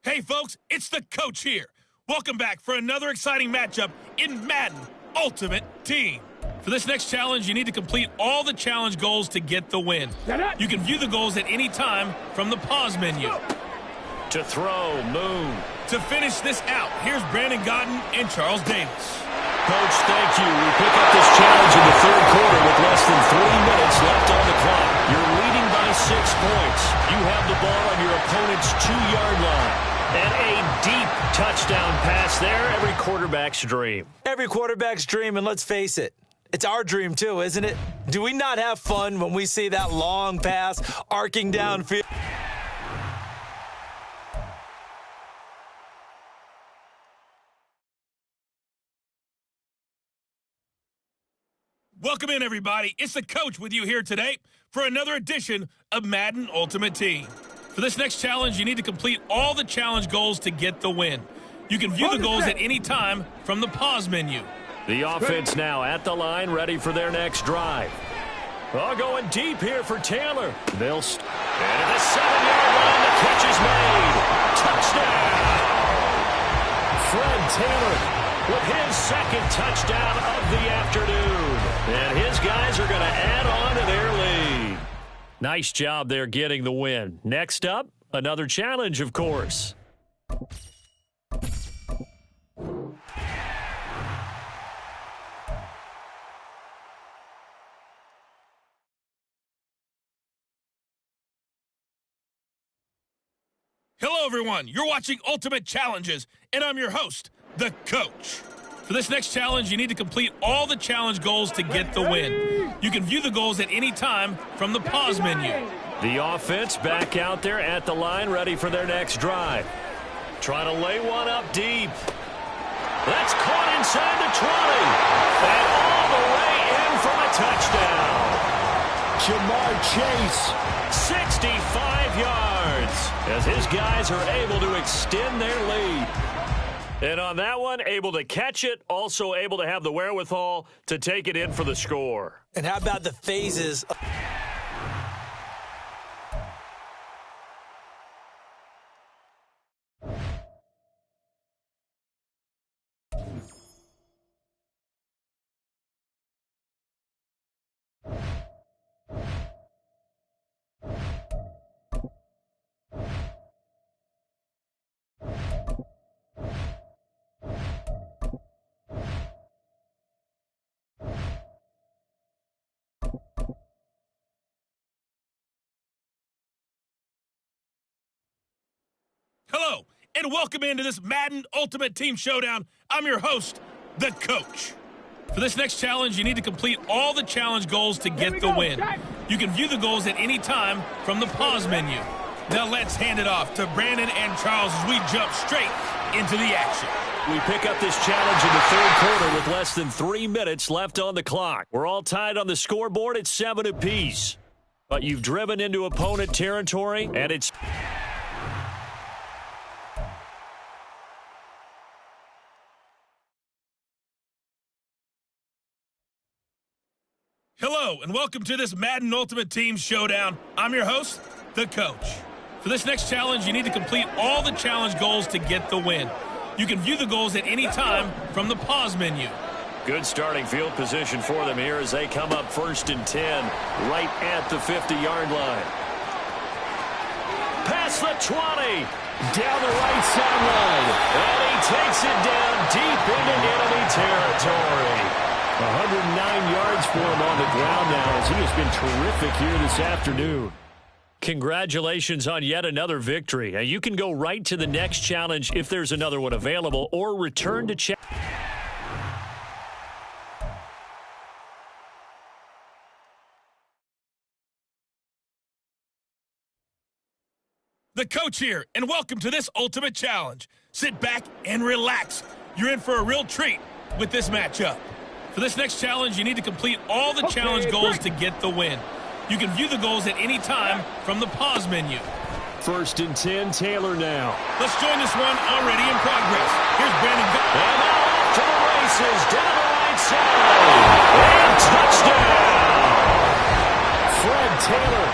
Hey, folks, it's the coach here. Welcome back for another exciting matchup in Madden Ultimate Team. For this next challenge, you need to complete all the challenge goals to get the win. You can view the goals at any time from the pause menu. To throw, Moon. To finish this out, here's Brandon Godden and Charles Davis. Coach, thank you. We pick up this challenge in the third quarter with less than 3 minutes left on the clock. You're leading by 6 points. You have the ball on your opponent's 2-yard line. And a deep touchdown pass there. Every quarterback's dream. Every quarterback's dream, and let's face it, it's our dream too, isn't it? Do we not have fun when we see that long pass arcing downfield? Welcome in, everybody. It's the coach with you here today for another edition of Madden Ultimate Team. For this next challenge, you need to complete all the challenge goals to get the win. You can view the goals at any time from the pause menu. The offense now at the line, ready for their next drive. Oh, going deep here for Taylor. And at the 7-yard line, the catch is made. Touchdown! Fred Taylor with his second touchdown of the afternoon. And his guys are going to add on to their lead. Nice job there getting the win. Next up, another challenge, of course. Hello, everyone. You're watching Ultimate Challenges, and I'm your host, the coach. For this next challenge, you need to complete all the challenge goals to get the win. You can view the goals at any time from the pause menu. The offense back out there at the line, ready for their next drive. Trying to lay one up deep. That's caught inside the 20. And all the way in for a touchdown. Jamar Chase. 65 yards. As his guys are able to extend their lead. And on that one, able to catch it, also able to have the wherewithal to take it in for the score. And how about the phases? Hello, and welcome into this Madden Ultimate Team Showdown. I'm your host, the Coach. For this next challenge, you need to complete all the challenge goals to get the win. You can view the goals at any time from the pause menu. Now let's hand it off to Brandon and Charles as we jump straight into the action. We pick up this challenge in the third quarter with less than 3 minutes left on the clock. We're all tied on the scoreboard at 7 apiece. But you've driven into opponent territory, and it's... Hello, and welcome to this Madden Ultimate Team Showdown. I'm your host, the Coach. For this next challenge, you need to complete all the challenge goals to get the win. You can view the goals at any time from the pause menu. Good starting field position for them here as they come up 1st and 10, right at the 50-yard line. Past the 20, down the right sideline, and he takes it down deep into enemy territory. 109 yards for him on the ground now as he has been terrific here this afternoon. Congratulations on yet another victory. Now you can go right to the next challenge if there's another one available, or return to challenge. The Coach here, and welcome to this Ultimate Challenge. Sit back and relax. You're in for a real treat with this matchup. For this next challenge, you need to complete all the challenge goals to get the win. You can view the goals at any time from the pause menu. 1st and 10, Taylor now. Let's join this one already in progress. Here's Brandon. And now off to the races, down the right side. And touchdown! Fred Taylor,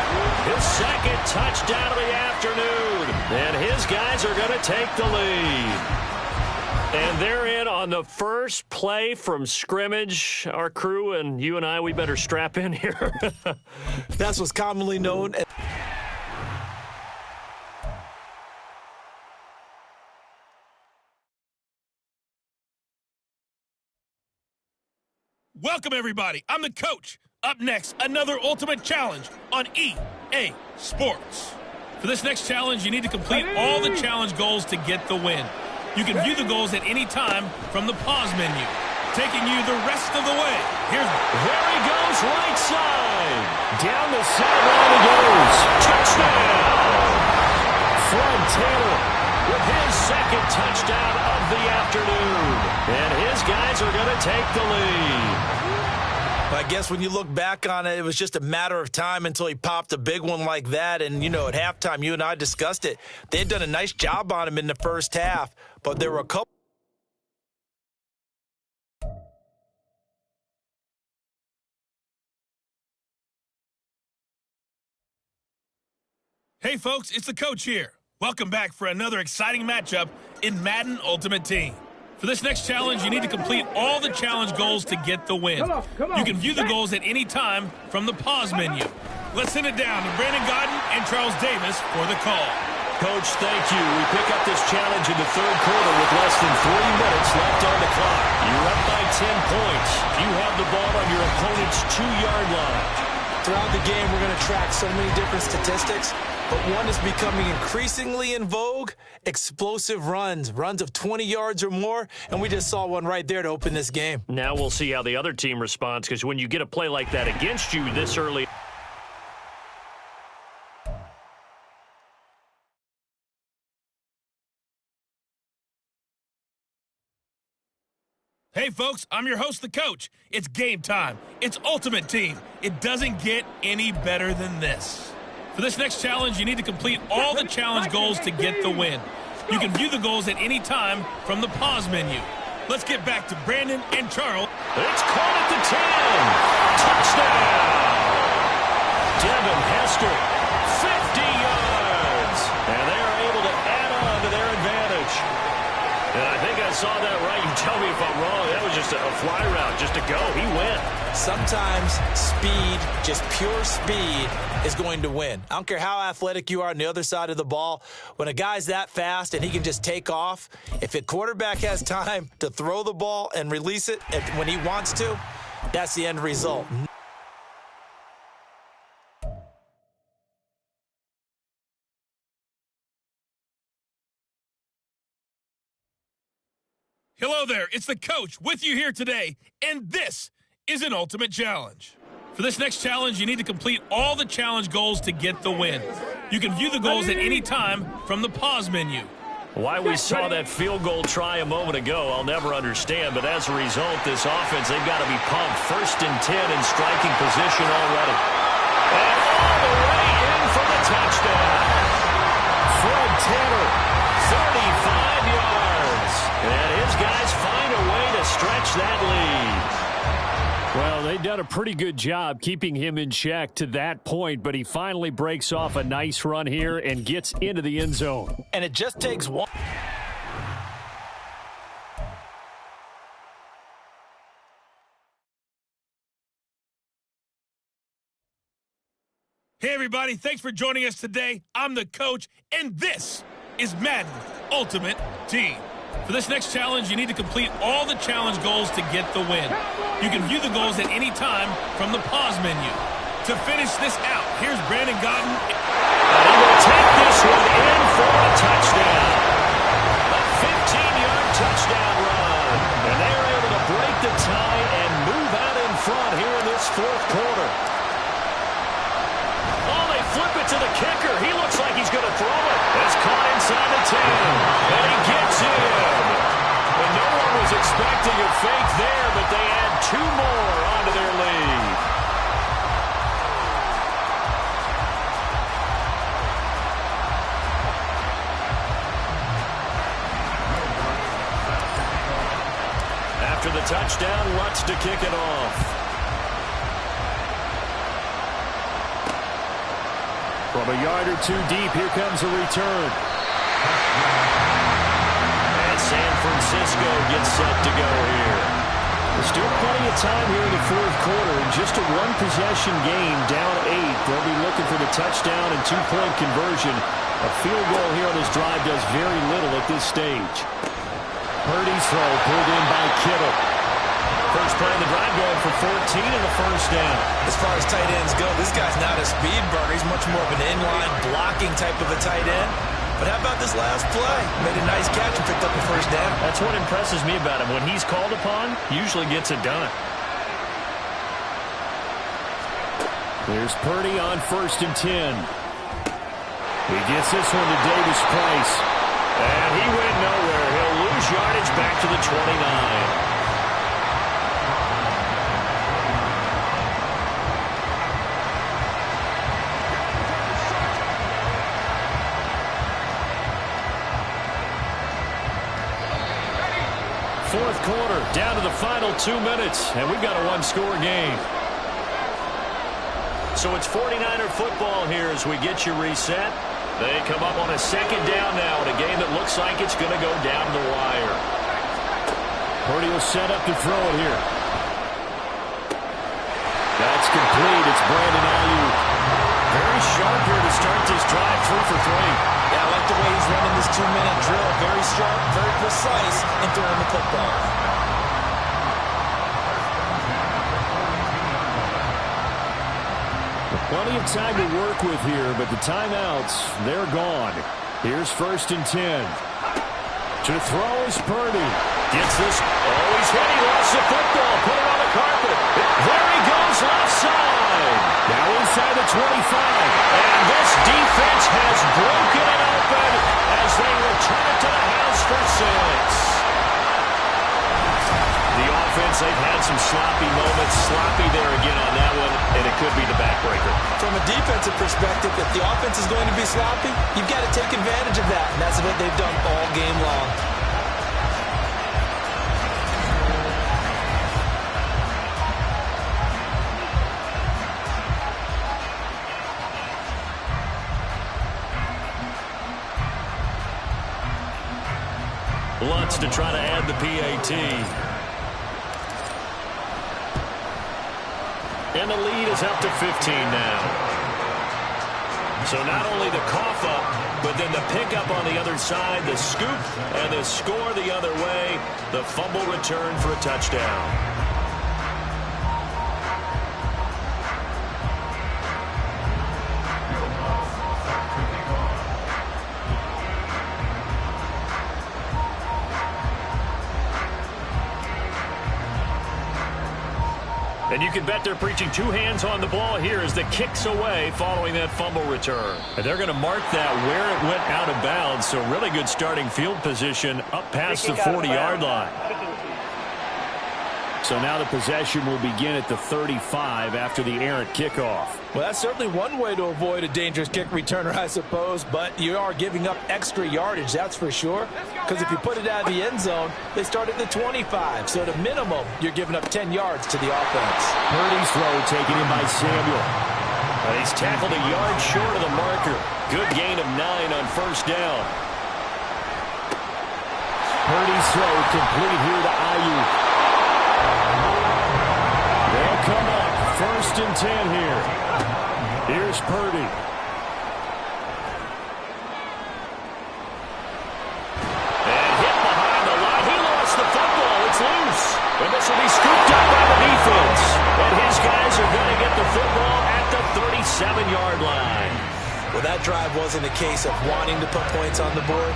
his second touchdown of the afternoon. And his guys are going to take the lead. And they're in on the first play from scrimmage. Our crew and you and I, we better strap in here. That's what's commonly known as... Welcome, everybody. I'm the Coach. Up next, another Ultimate Challenge on EA Sports. For this next challenge, you need to complete all the challenge goals to get the win. You can view the goals at any time from the pause menu. Taking you the rest of the way. There he goes, right side. Down the sideline he goes. Touchdown! Fred Taylor with his second touchdown of the afternoon. And his guys are going to take the lead. I guess when you look back on it, it was just a matter of time until he popped a big one like that. And, you know, at halftime, you and I discussed it. They had done a nice job on him in the first half, but there were a couple. Hey, folks, it's the Coach here. Welcome back for another exciting matchup in Madden Ultimate Team. For this next challenge, you need to complete all the challenge goals to get the win. You can view the goals at any time from the pause menu. Let's send it down to Brandon Godden and Charles Davis for the call. Coach, thank you. We pick up this challenge in the third quarter with less than 3 minutes left on the clock. You're up by 10 points. You have the ball on your opponent's 2-yard line. Throughout the game, we're going to track so many different statistics, but one is becoming increasingly in vogue: explosive runs of 20 yards or more, and we just saw one right there to open this game. Now we'll see how the other team responds, because when you get a play like that against you this early... Hey, folks, I'm your host, the Coach. It's game time. It's Ultimate Team. It doesn't get any better than this. For this next challenge, you need to complete all the challenge goals to get the win. You can view the goals at any time from the pause menu. Let's get back to Brandon and Charles. It's caught at the 10. Touchdown. Devin Hester, 50 yards. And they are able to add on to their advantage. And I think I saw that right. You tell me if I'm wrong. That was just a fly route, just to go. He went. Sometimes speed, just pure speed, is going to win. I don't care how athletic you are on the other side of the ball. When a guy's that fast and he can just take off, if a quarterback has time to throw the ball and release it when he wants to, that's the end result. Hello there, it's the coach with you here today, and this is an ultimate challenge. For this next challenge, you need to complete all the challenge goals to get the win. You can view the goals at any time from the pause menu. Why we saw that field goal try a moment ago, I'll never understand, but as a result, this offense, they've got to be pumped. 1st and 10 in striking position already. And all the way in for the touchdown. Fred Tanner, 35 yards. And his guys find a way to stretch that lead. Well, they've done a pretty good job keeping him in check to that point, but he finally breaks off a nice run here and gets into the end zone. And it just takes one. Hey, everybody, thanks for joining us today. I'm the coach, and this is Madden Ultimate Team. For this next challenge, you need to complete all the challenge goals to get the win. You can view the goals at any time from the pause menu. To finish this out, here's Brandon Godden. And he will take this one in for a touchdown. A 15-yard touchdown run. And they are able to break the tie and move out in front here in this 4th quarter. Oh, they flip it to the kicker. He looks like he's going to throw it. It's caught inside the 10. And he gets in. And no one was expecting a fake there, but they add 2 more onto their lead. After the touchdown, Lutz to kick it off. From a yard or 2 deep, here comes a return. And San Francisco gets set to go here. There's still plenty of time here in the 4th quarter. In just a 1-possession game, down 8. They'll be looking for the touchdown and 2-point conversion. A field goal here on this drive does very little at this stage. Purdy's throw pulled in by Kittle. First play of the drive going for 14 and the first down. As far as tight ends go, this guy's not a speed burner. He's much more of an inline blocking type of a tight end. But how about this last play? Made a nice catch and picked up the first down. That's what impresses me about him. When he's called upon, he usually gets it done. There's Purdy on 1st and 10. He gets this one to Davis Price. And he went nowhere. He'll lose yardage back to the 29. Fourth quarter, down to the final 2 minutes, and we've got a 1-score game. So it's 49er football here as we get you reset. They come up on a 2nd down now in a game that looks like it's going to go down the wire. Purdy will set up to throw it here. That's complete. It's Brandon Ayuk. Very sharp here to start this drive, 3 for 3. Yeah, I like the way he's running this 2-minute drill. Very sharp, very precise in throwing the football. Plenty of time to work with here, but the timeouts, they're gone. Here's 1st and 10. To throw is Purdy. Gets this. Oh, he's hit. He lost the football. Put it on the carpet. There he goes, left side. Now inside the 25. And this defense has broken it open as they return it to the house for 6. The offense, they've had some sloppy moments. Sloppy there again on that one, and it could be the backbreaker. From a defensive perspective, if the offense is going to be sloppy, you've got to take advantage of that, and that's what they've done all game long. Lutz to try to add the PAT. And the lead is up to 15 now. So not only the cough up, but then the pickup on the other side, the scoop, and the score the other way, the fumble return for a touchdown. And you can bet they're preaching two hands on the ball here as the kick's away following that fumble return. And they're going to mark that where it went out of bounds, so really good starting field position up past the 40-yard line. So now the possession will begin at the 35 after the errant kickoff. Well, that's certainly one way to avoid a dangerous kick returner, I suppose, but you are giving up extra yardage, that's for sure, because if you put it out of the end zone, they start at the 25, so at a minimum, you're giving up 10 yards to the offense. Purdy's throw taken in by Samuel. And he's tackled a yard short of the marker. Good gain of 9 on first down. Purdy's throw complete here to Ayuk. They'll come up 1st and 10 here. Here's Purdy. And hit behind the line. He lost the football. It's loose. And this will be scooped up by the defense. And his guys are going to get the football at the 37-yard line. Well, that drive wasn't a case of wanting to put points on the board.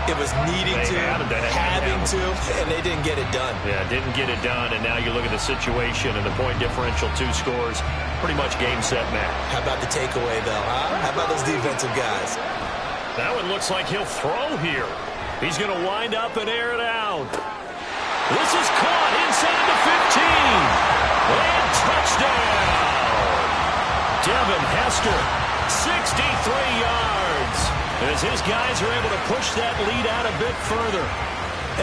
It was needing to, having to, and they didn't get it done. Yeah, didn't get it done, and now you look at the situation and the point differential, 2 scores, pretty much game, set, match. How about the takeaway, though, huh? How about those defensive guys? That one looks like he'll throw here. He's going to wind up and air it out. This is caught inside the 15. And touchdown. Devin Hester, 63 yards. As his guys are able to push that lead out a bit further.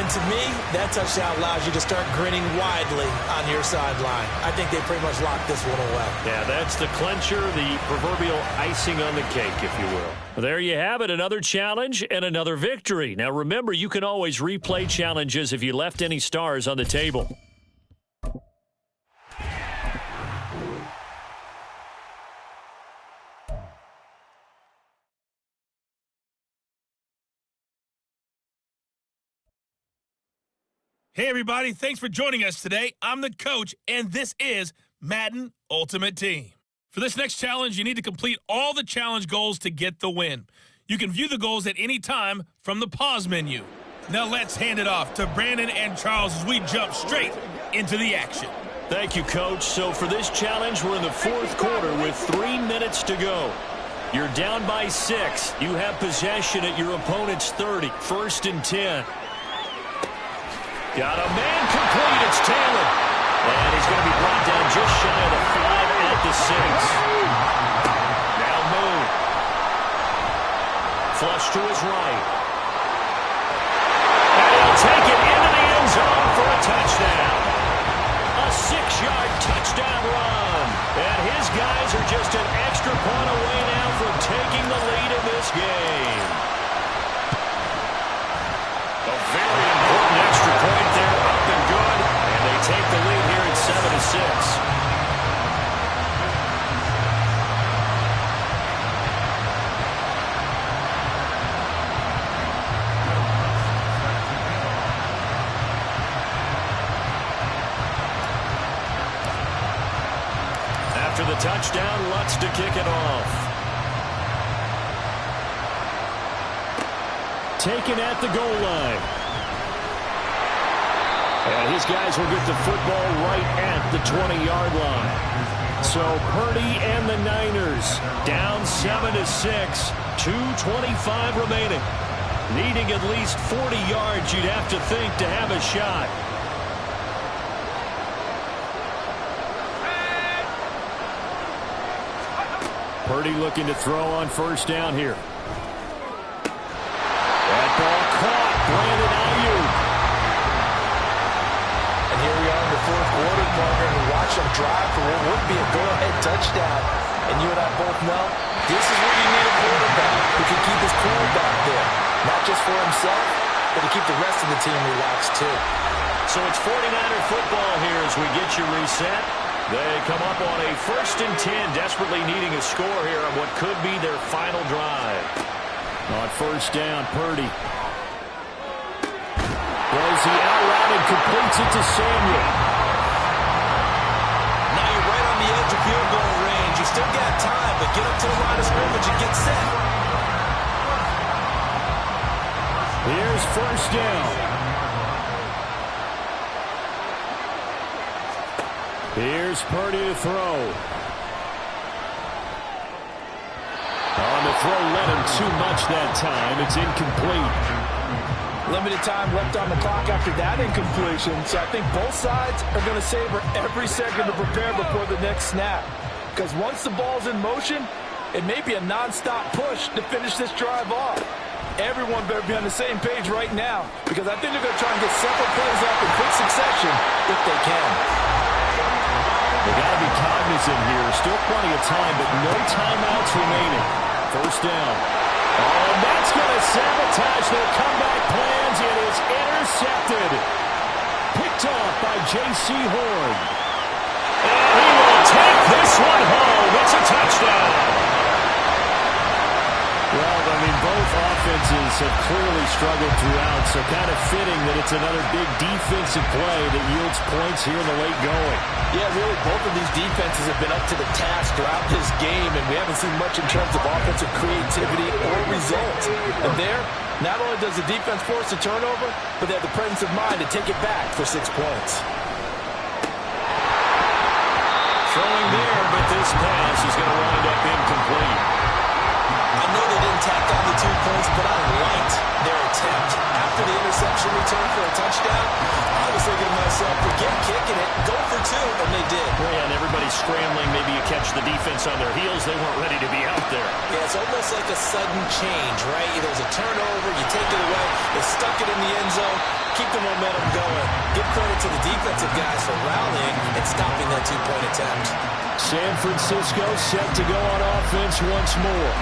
And to me, that touchdown allows you to start grinning widely on your sideline. I think they pretty much locked this one away. Yeah, that's the clincher, the proverbial icing on the cake, if you will. Well, there you have it, another challenge and another victory. Now, remember, you can always replay challenges if you left any stars on the table. Hey, everybody. Thanks for joining us today. I'm the coach, and this is Madden Ultimate Team. For this next challenge, you need to complete all the challenge goals to get the win. You can view the goals at any time from the pause menu. Now let's hand it off to Brandon and Charles as we jump straight into the action. Thank you, Coach. So for this challenge, we're in the 4th quarter with 3 minutes to go. You're down by 6. You have possession at your opponent's 30. 1st and 10. Got a man complete. It's Taylor. And he's going to be brought down just shy of the 5 at the 6. Now Moon. Flush to his right. And he'll take it into the end zone for a touchdown. A 6-yard touchdown run. And his guys are just an extra point away now from taking the lead in this game. A very important extra point there, up and good, and they take the lead here at 7-6. After the touchdown, Lutz to kick it off. Taken at the goal line. And his guys will get the football right at the 20-yard line. So Purdy and the Niners down 7-6, 2:25 remaining. Needing at least 40 yards, you'd have to think, to have a shot. Purdy looking to throw on 1st down here. That ball caught. Brandon Ayuk. And here we are in the 4th quarter, partner, and watch them drive for what would be a go-ahead touchdown. And you and I both know this is where you need a quarterback who can keep his cool back there. Not just for himself, but to keep the rest of the team relaxed too. So it's 49er football here as we get you reset. They come up on a 1st and 10, desperately needing a score here on what could be their final drive. On 1st down, Purdy throws the out route and completes it to Samuel. Now you're right on the edge of field goal range. You still got time, but get up to the line of scrimmage and get set. Here's 1st down. Here's Purdy to throw. On the throw, led him too much that time. It's incomplete. Limited time left on the clock after that incompletion, so I think both sides are going to savor every second to prepare before the next snap. Because once the ball's in motion, it may be a non-stop push to finish this drive off. Everyone better be on the same page right now, because I think they're going to try and get several plays up in quick succession if they can. They got to be cognizant here. Still plenty of time, but no timeouts remaining. 1st down. Oh, and that's going to sabotage their comeback plans. It is intercepted. Picked off by J.C. Horn. And he will take this one home. It's a touchdown. Well, I mean, both offenses have clearly struggled throughout, so kind of fitting that it's another big defensive play that yields points here in the late going. Yeah, really, both of these defenses have been up to the task throughout this game, and we haven't seen much in terms of offensive creativity or results. And there, not only does the defense force a turnover, but they have the presence of mind to take it back for 6 points. Throwing there, but this pass is going to wind up incomplete. I know they didn't tack on the 2 points, but I liked their attempt. After the interception return for a touchdown, I was thinking to myself, forget kicking it, go for 2, and they did. Yeah, and everybody's scrambling. Maybe you catch the defense on their heels. They weren't ready to be out there. Yeah, it's almost like a sudden change, right? There's a turnover, you take it away, they stuck it in the end zone, keep the momentum going. Give credit to the defensive guys for rallying and stopping that 2-point attempt. San Francisco set to go on offense once more.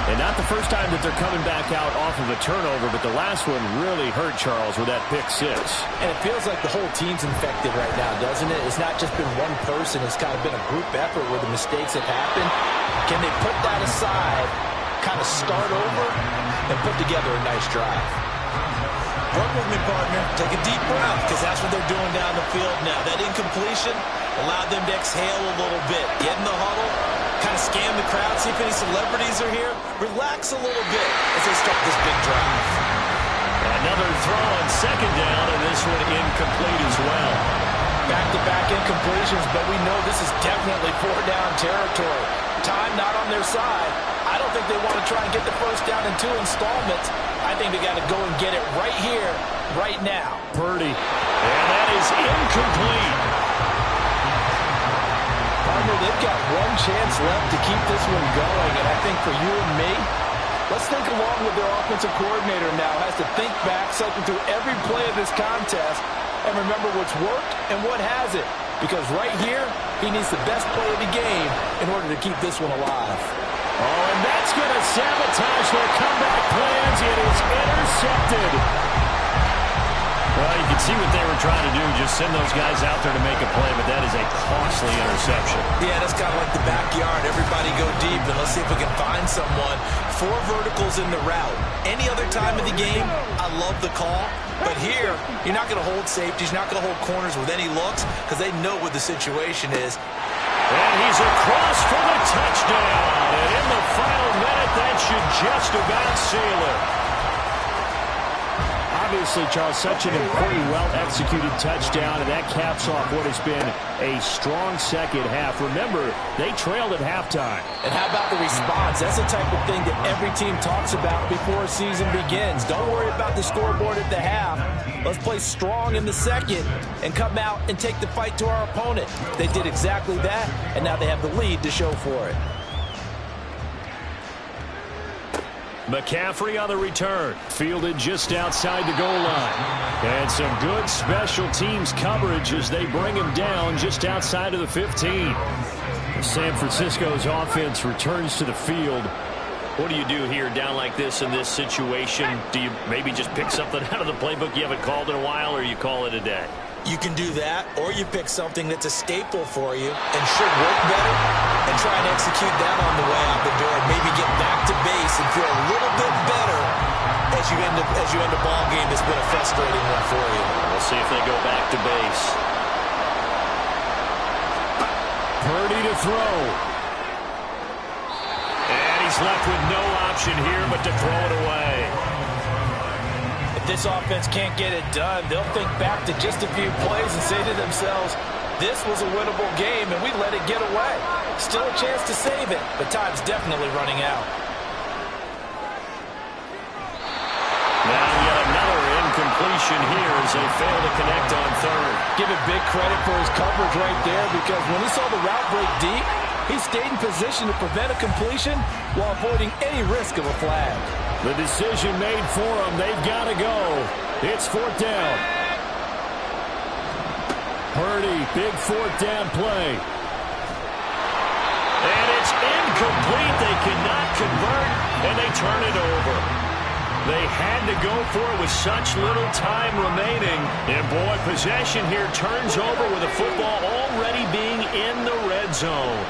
And not the first time that they're coming back out off of a turnover, but the last one really hurt Charles with that pick 6. And it feels like the whole team's infected right now, doesn't it? It's not just been one person. It's kind of been a group effort where the mistakes have happened. Can they put that aside, kind of start over, and put together a nice drive? Work with me, partner. Take a deep breath, because that's what they're doing down the field now. That incompletion allowed them to exhale a little bit. Get in the huddle, kind of scan the crowd, see if any celebrities are here. Relax a little bit as they start this big drive. Another throw on 2nd down, and this one incomplete as well. Back-to-back incompletions, but we know this is definitely 4-down territory. Time not on their side. I don't think they want to try and get the 1st down in 2 installments. I think they got to go and get it right here, right now. Purdy. And that is incomplete. Partner, they've got one chance left to keep this one going, and I think for you and me, let's think along with their offensive coordinator now. Has to think back, cycle through every play of this contest, and remember what's worked and what hasn't. Because right here, he needs the best play of the game in order to keep this one alive. Oh, and that's going to sabotage their comeback plans. It is intercepted. Well, you can see what they were trying to do, just send those guys out there to make a play, but that is a costly interception. Yeah, that's kind of like the backyard. Everybody go deep, and let's see if we can find someone. 4 verticals in the route. Any other time of the game, I love the call. But here, you're not going to hold safeties, you're not going to hold corners with any looks, because they know what the situation is. And he's across for the touchdown. And in the final minute, that should just about seal it. Obviously, Charles, such an important, well-executed touchdown, and that caps off what has been a strong 2nd half. Remember, they trailed at halftime. And how about the response? That's the type of thing that every team talks about before a season begins. Don't worry about the scoreboard at the half. Let's play strong in the 2nd and come out and take the fight to our opponent. They did exactly that, and now they have the lead to show for it. McCaffrey on the return, fielded just outside the goal line. And some good special teams coverage as they bring him down just outside of the 15. San Francisco's offense returns to the field. What do you do here down like this in this situation? Do you maybe just pick something out of the playbook you haven't called in a while, or you call it a day? You can do that, or you pick something that's a staple for you and should work better and try and execute that on the way out the door. Maybe get back to base and feel a little bit better as you end a ball game that's been a frustrating one for you. We'll see if they go back to base. Purdy to throw. And he's left with no option here but to throw it away. If this offense can't get it done, they'll think back to just a few plays and say to themselves, this was a winnable game and we let it get away. Still a chance to save it, but time's definitely running out. Now yet another incompletion here as they fail to connect on third. Give it big credit for his coverage right there, because when he saw the route break deep, he stayed in position to prevent a completion while avoiding any risk of a flag. The decision made for them. They've got to go. It's fourth down. Purdy, big fourth down play. And it's incomplete. They cannot convert, and they turn it over. They had to go for it with such little time remaining. And, boy, possession here turns over with the football already being in the red zone.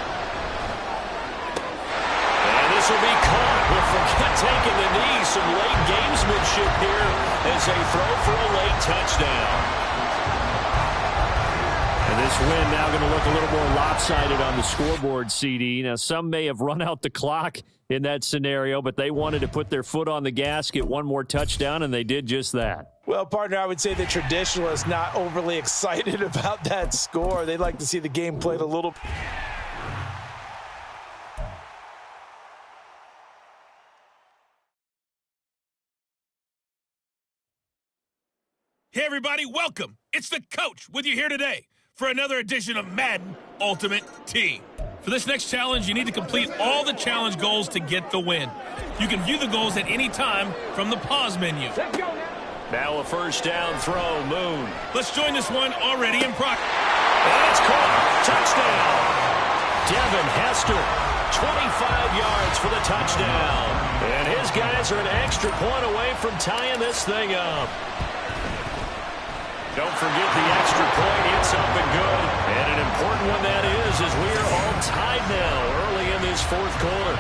And this will be caught. We'll forget taking the knee. Some late gamesmanship here as they throw for a late touchdown. And this win now going to look a little more lopsided on the scoreboard, CD. Now, some may have run out the clock in that scenario, but they wanted to put their foot on the gas, get one more touchdown, and they did just that. Well, partner, I would say the traditionalists not overly excited about that score. They'd like to see the game played a little. Hey, everybody, welcome. It's the coach with you here today for another edition of Madden Ultimate Team. For this next challenge, you need to complete all the challenge goals to get the win. You can view the goals at any time from the pause menu. Now a first down throw, Moon. Let's join this one already in progress. And it's caught. Touchdown. Devin Hester, 25 yards for the touchdown. And his guys are an extra point away from tying this thing up. Don't forget the extra point. It's up and good. And an important one that is, as we are all tied now early in this fourth quarter.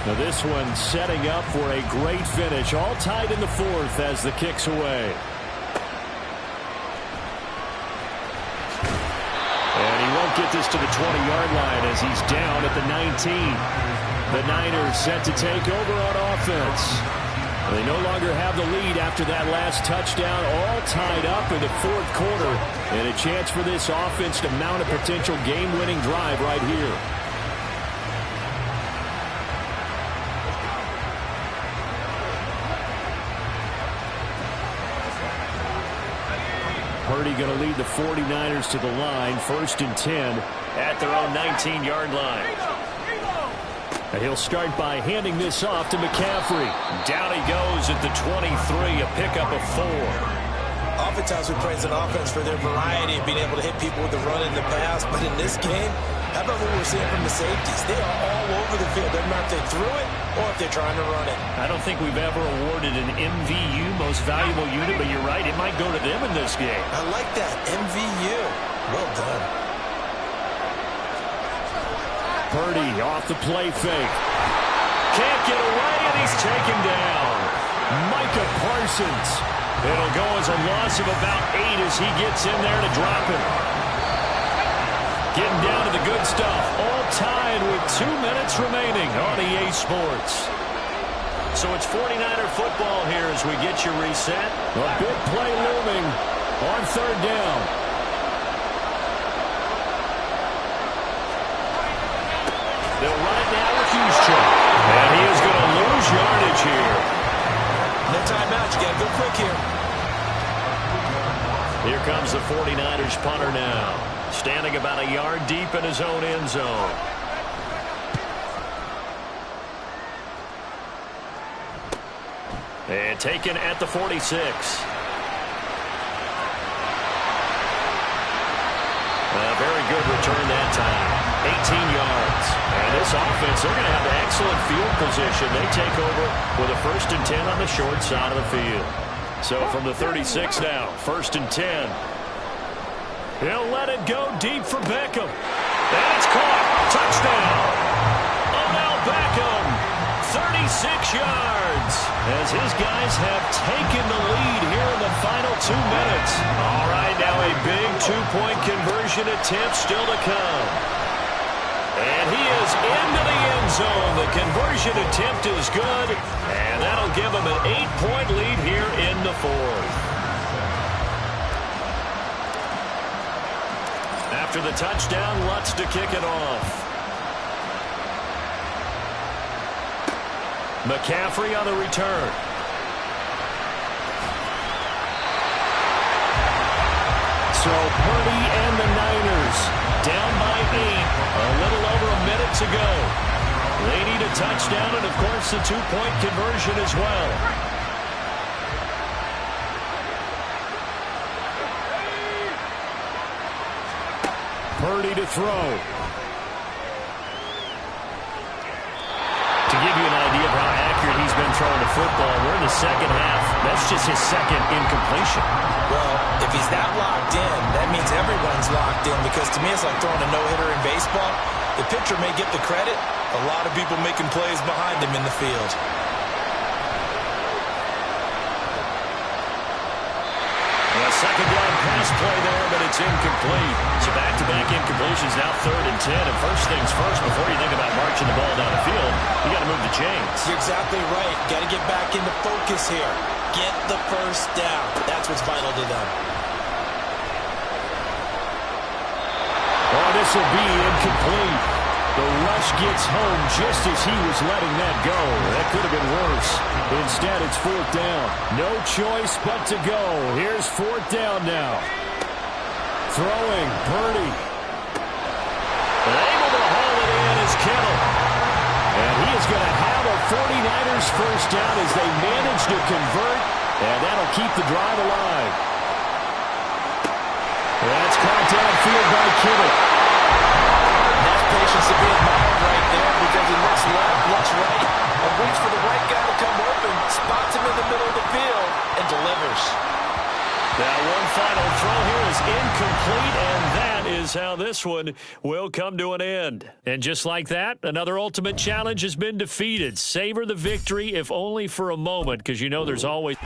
Now this one setting up for a great finish. All tied in the fourth as the kick's away. And he won't get this to the 20-yard line as he's down at the 19. The Niners set to take over on offense. They no longer have the lead after that last touchdown. All tied up in the fourth quarter. And a chance for this offense to mount a potential game-winning drive right here. Purdy going to lead the 49ers to the line, 1st and 10 at their own 19-yard line. And he'll start by handing this off to McCaffrey. Down he goes at the 23, a pickup of 4. Oftentimes we praise an offense for their variety of being able to hit people with the run in the pass, but in this game, how about what we're seeing from the safeties? They are all over the field. Doesn't matter if they threw it or if they're trying to run it. I don't think we've ever awarded an MVU, most valuable unit, but you're right, it might go to them in this game. I like that, MVU. Well done. Purdy off the play fake. Can't get away, and he's taken down. Micah Parsons. It'll go as a loss of about 8 as he gets in there to drop him. Getting down to the good stuff. All tied with 2 minutes remaining on EA Sports. So it's 49er football here as we get you reset. A big play looming on 3rd down. They'll run it now with Houston. And he is going to lose yardage Here comes the 49ers punter now, standing about a yard deep in his own end zone. And taken at the 46. A very good return that time. 18 yards. And this offense, they're going to have excellent field position. They take over with a 1st and 10 on the short side of the field. So from the 36 now, 1st and 10. He'll let it go deep for Beckham. And it's caught. Touchdown. Odell Beckham, 36 yards. As his guys have taken the lead here in the final 2 minutes. All right, now a big 2-point conversion attempt still to come. And he is into the end zone. The conversion attempt is good, and that'll give him an 8-point lead here in the 4th. After the touchdown, Lutz to kick it off. McCaffrey on the return. So Purdy and the Niners down by 8. A little over a minute to go. They need a touchdown and, of course, the 2-point conversion as well. Purdy to throw. To give you an idea of how accurate he's been throwing the football, we're in the second half. That's just his second incompletion. Well, if he's that locked in, that means everyone's locked in, because to me it's like throwing a no-hitter in baseball. The pitcher may get the credit. A lot of people making plays behind him in the field. A second down pass play there, but it's incomplete. So back-to-back incompletions, now 3rd and 10. And first things first, before you think about marching the ball down the field, you got to move the chains. You're exactly right. Got to get back into focus here. Get the first down. That's what's vital to them. Oh, this will be incomplete. The rush gets home just as he was letting that go. That could have been worse. Instead, it's 4th down. No choice but to go. Here's 4th down now. Throwing, Purdy. Able to haul it in is Kittle. And he is going to have a 49ers first down as they manage to convert. And that'll keep the drive alive. That's caught downfield by Kittle. Patience to be admired right there, because he looks left, looks right, and waits for the right guy to come open, spots him in the middle of the field, and delivers. That one final throw here is incomplete, and that is how this one will come to an end. And just like that, another ultimate challenge has been defeated. Savor the victory, if only for a moment, because you know there's always...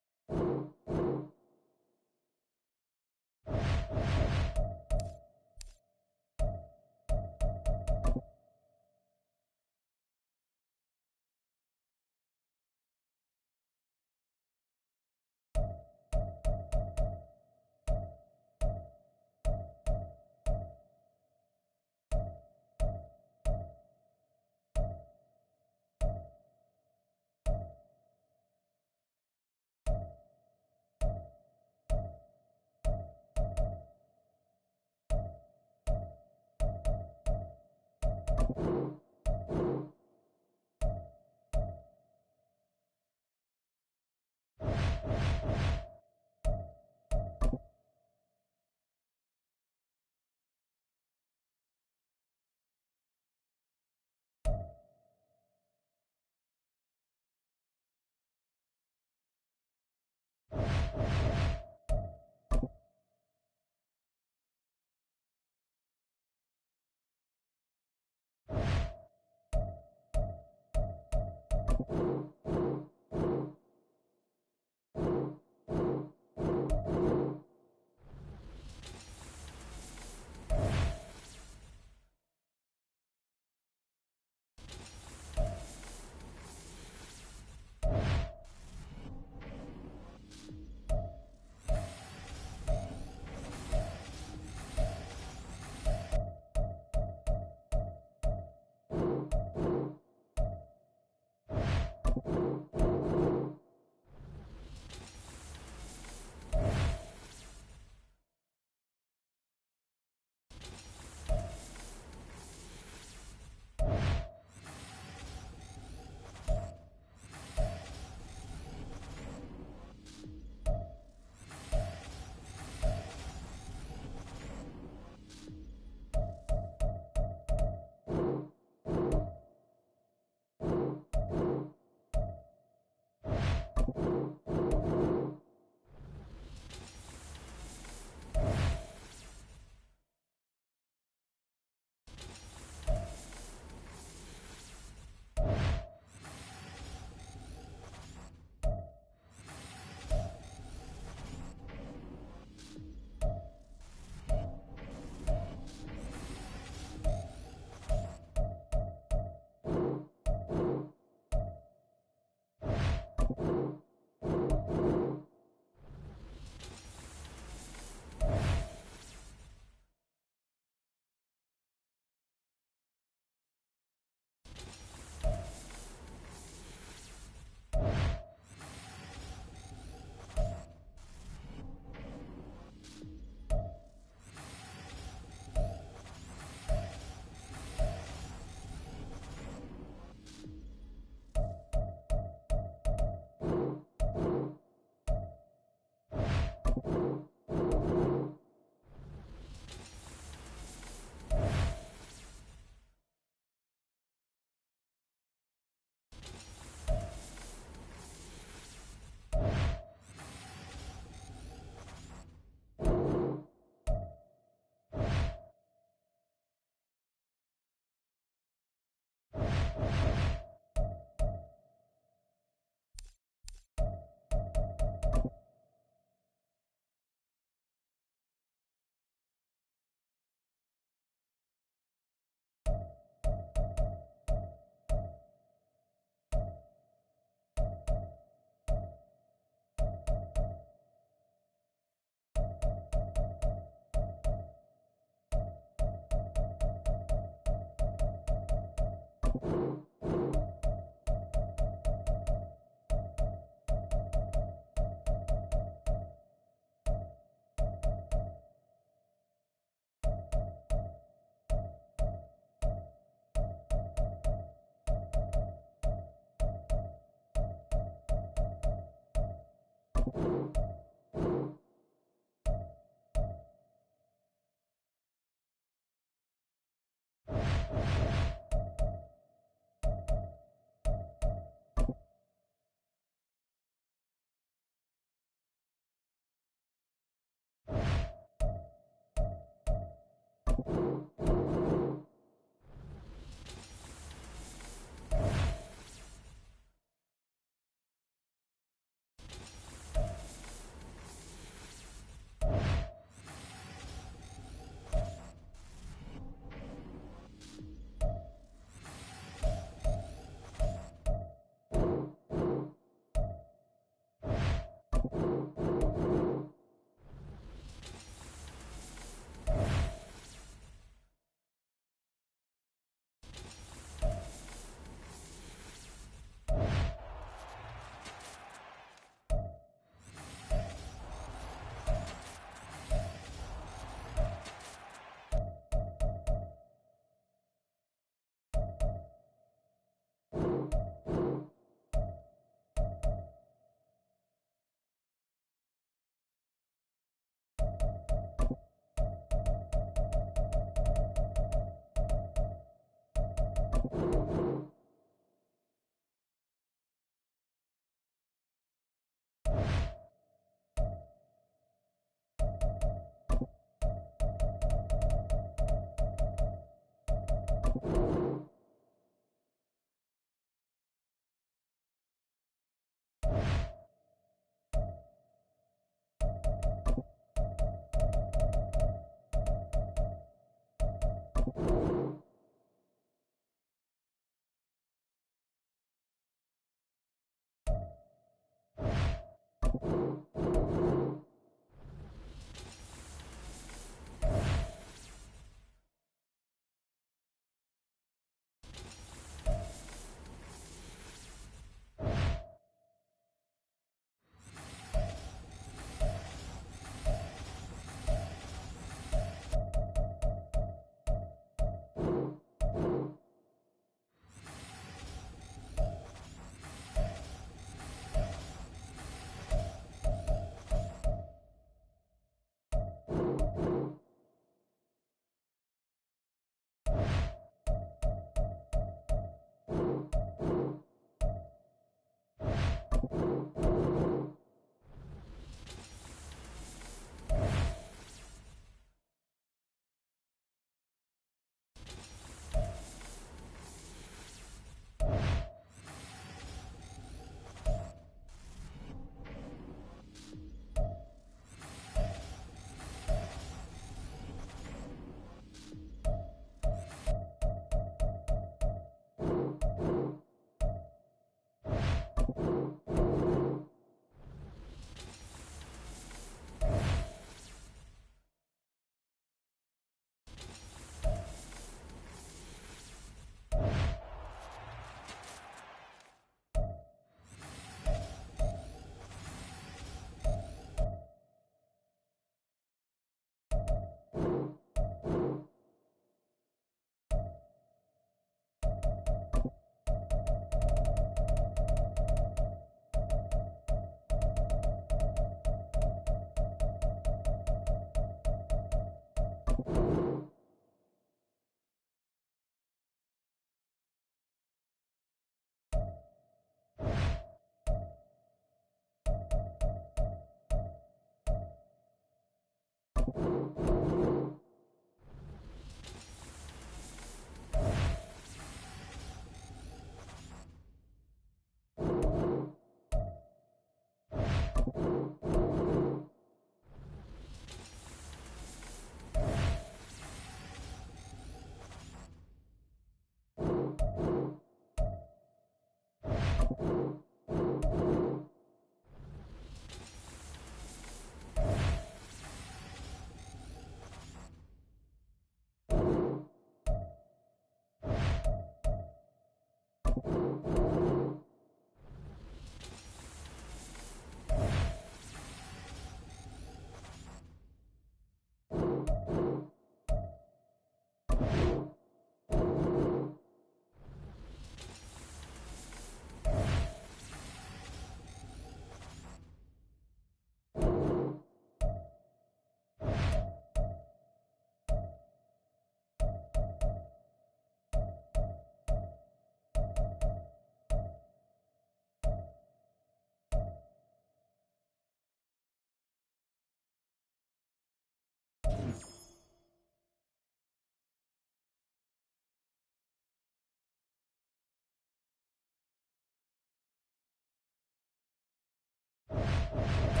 you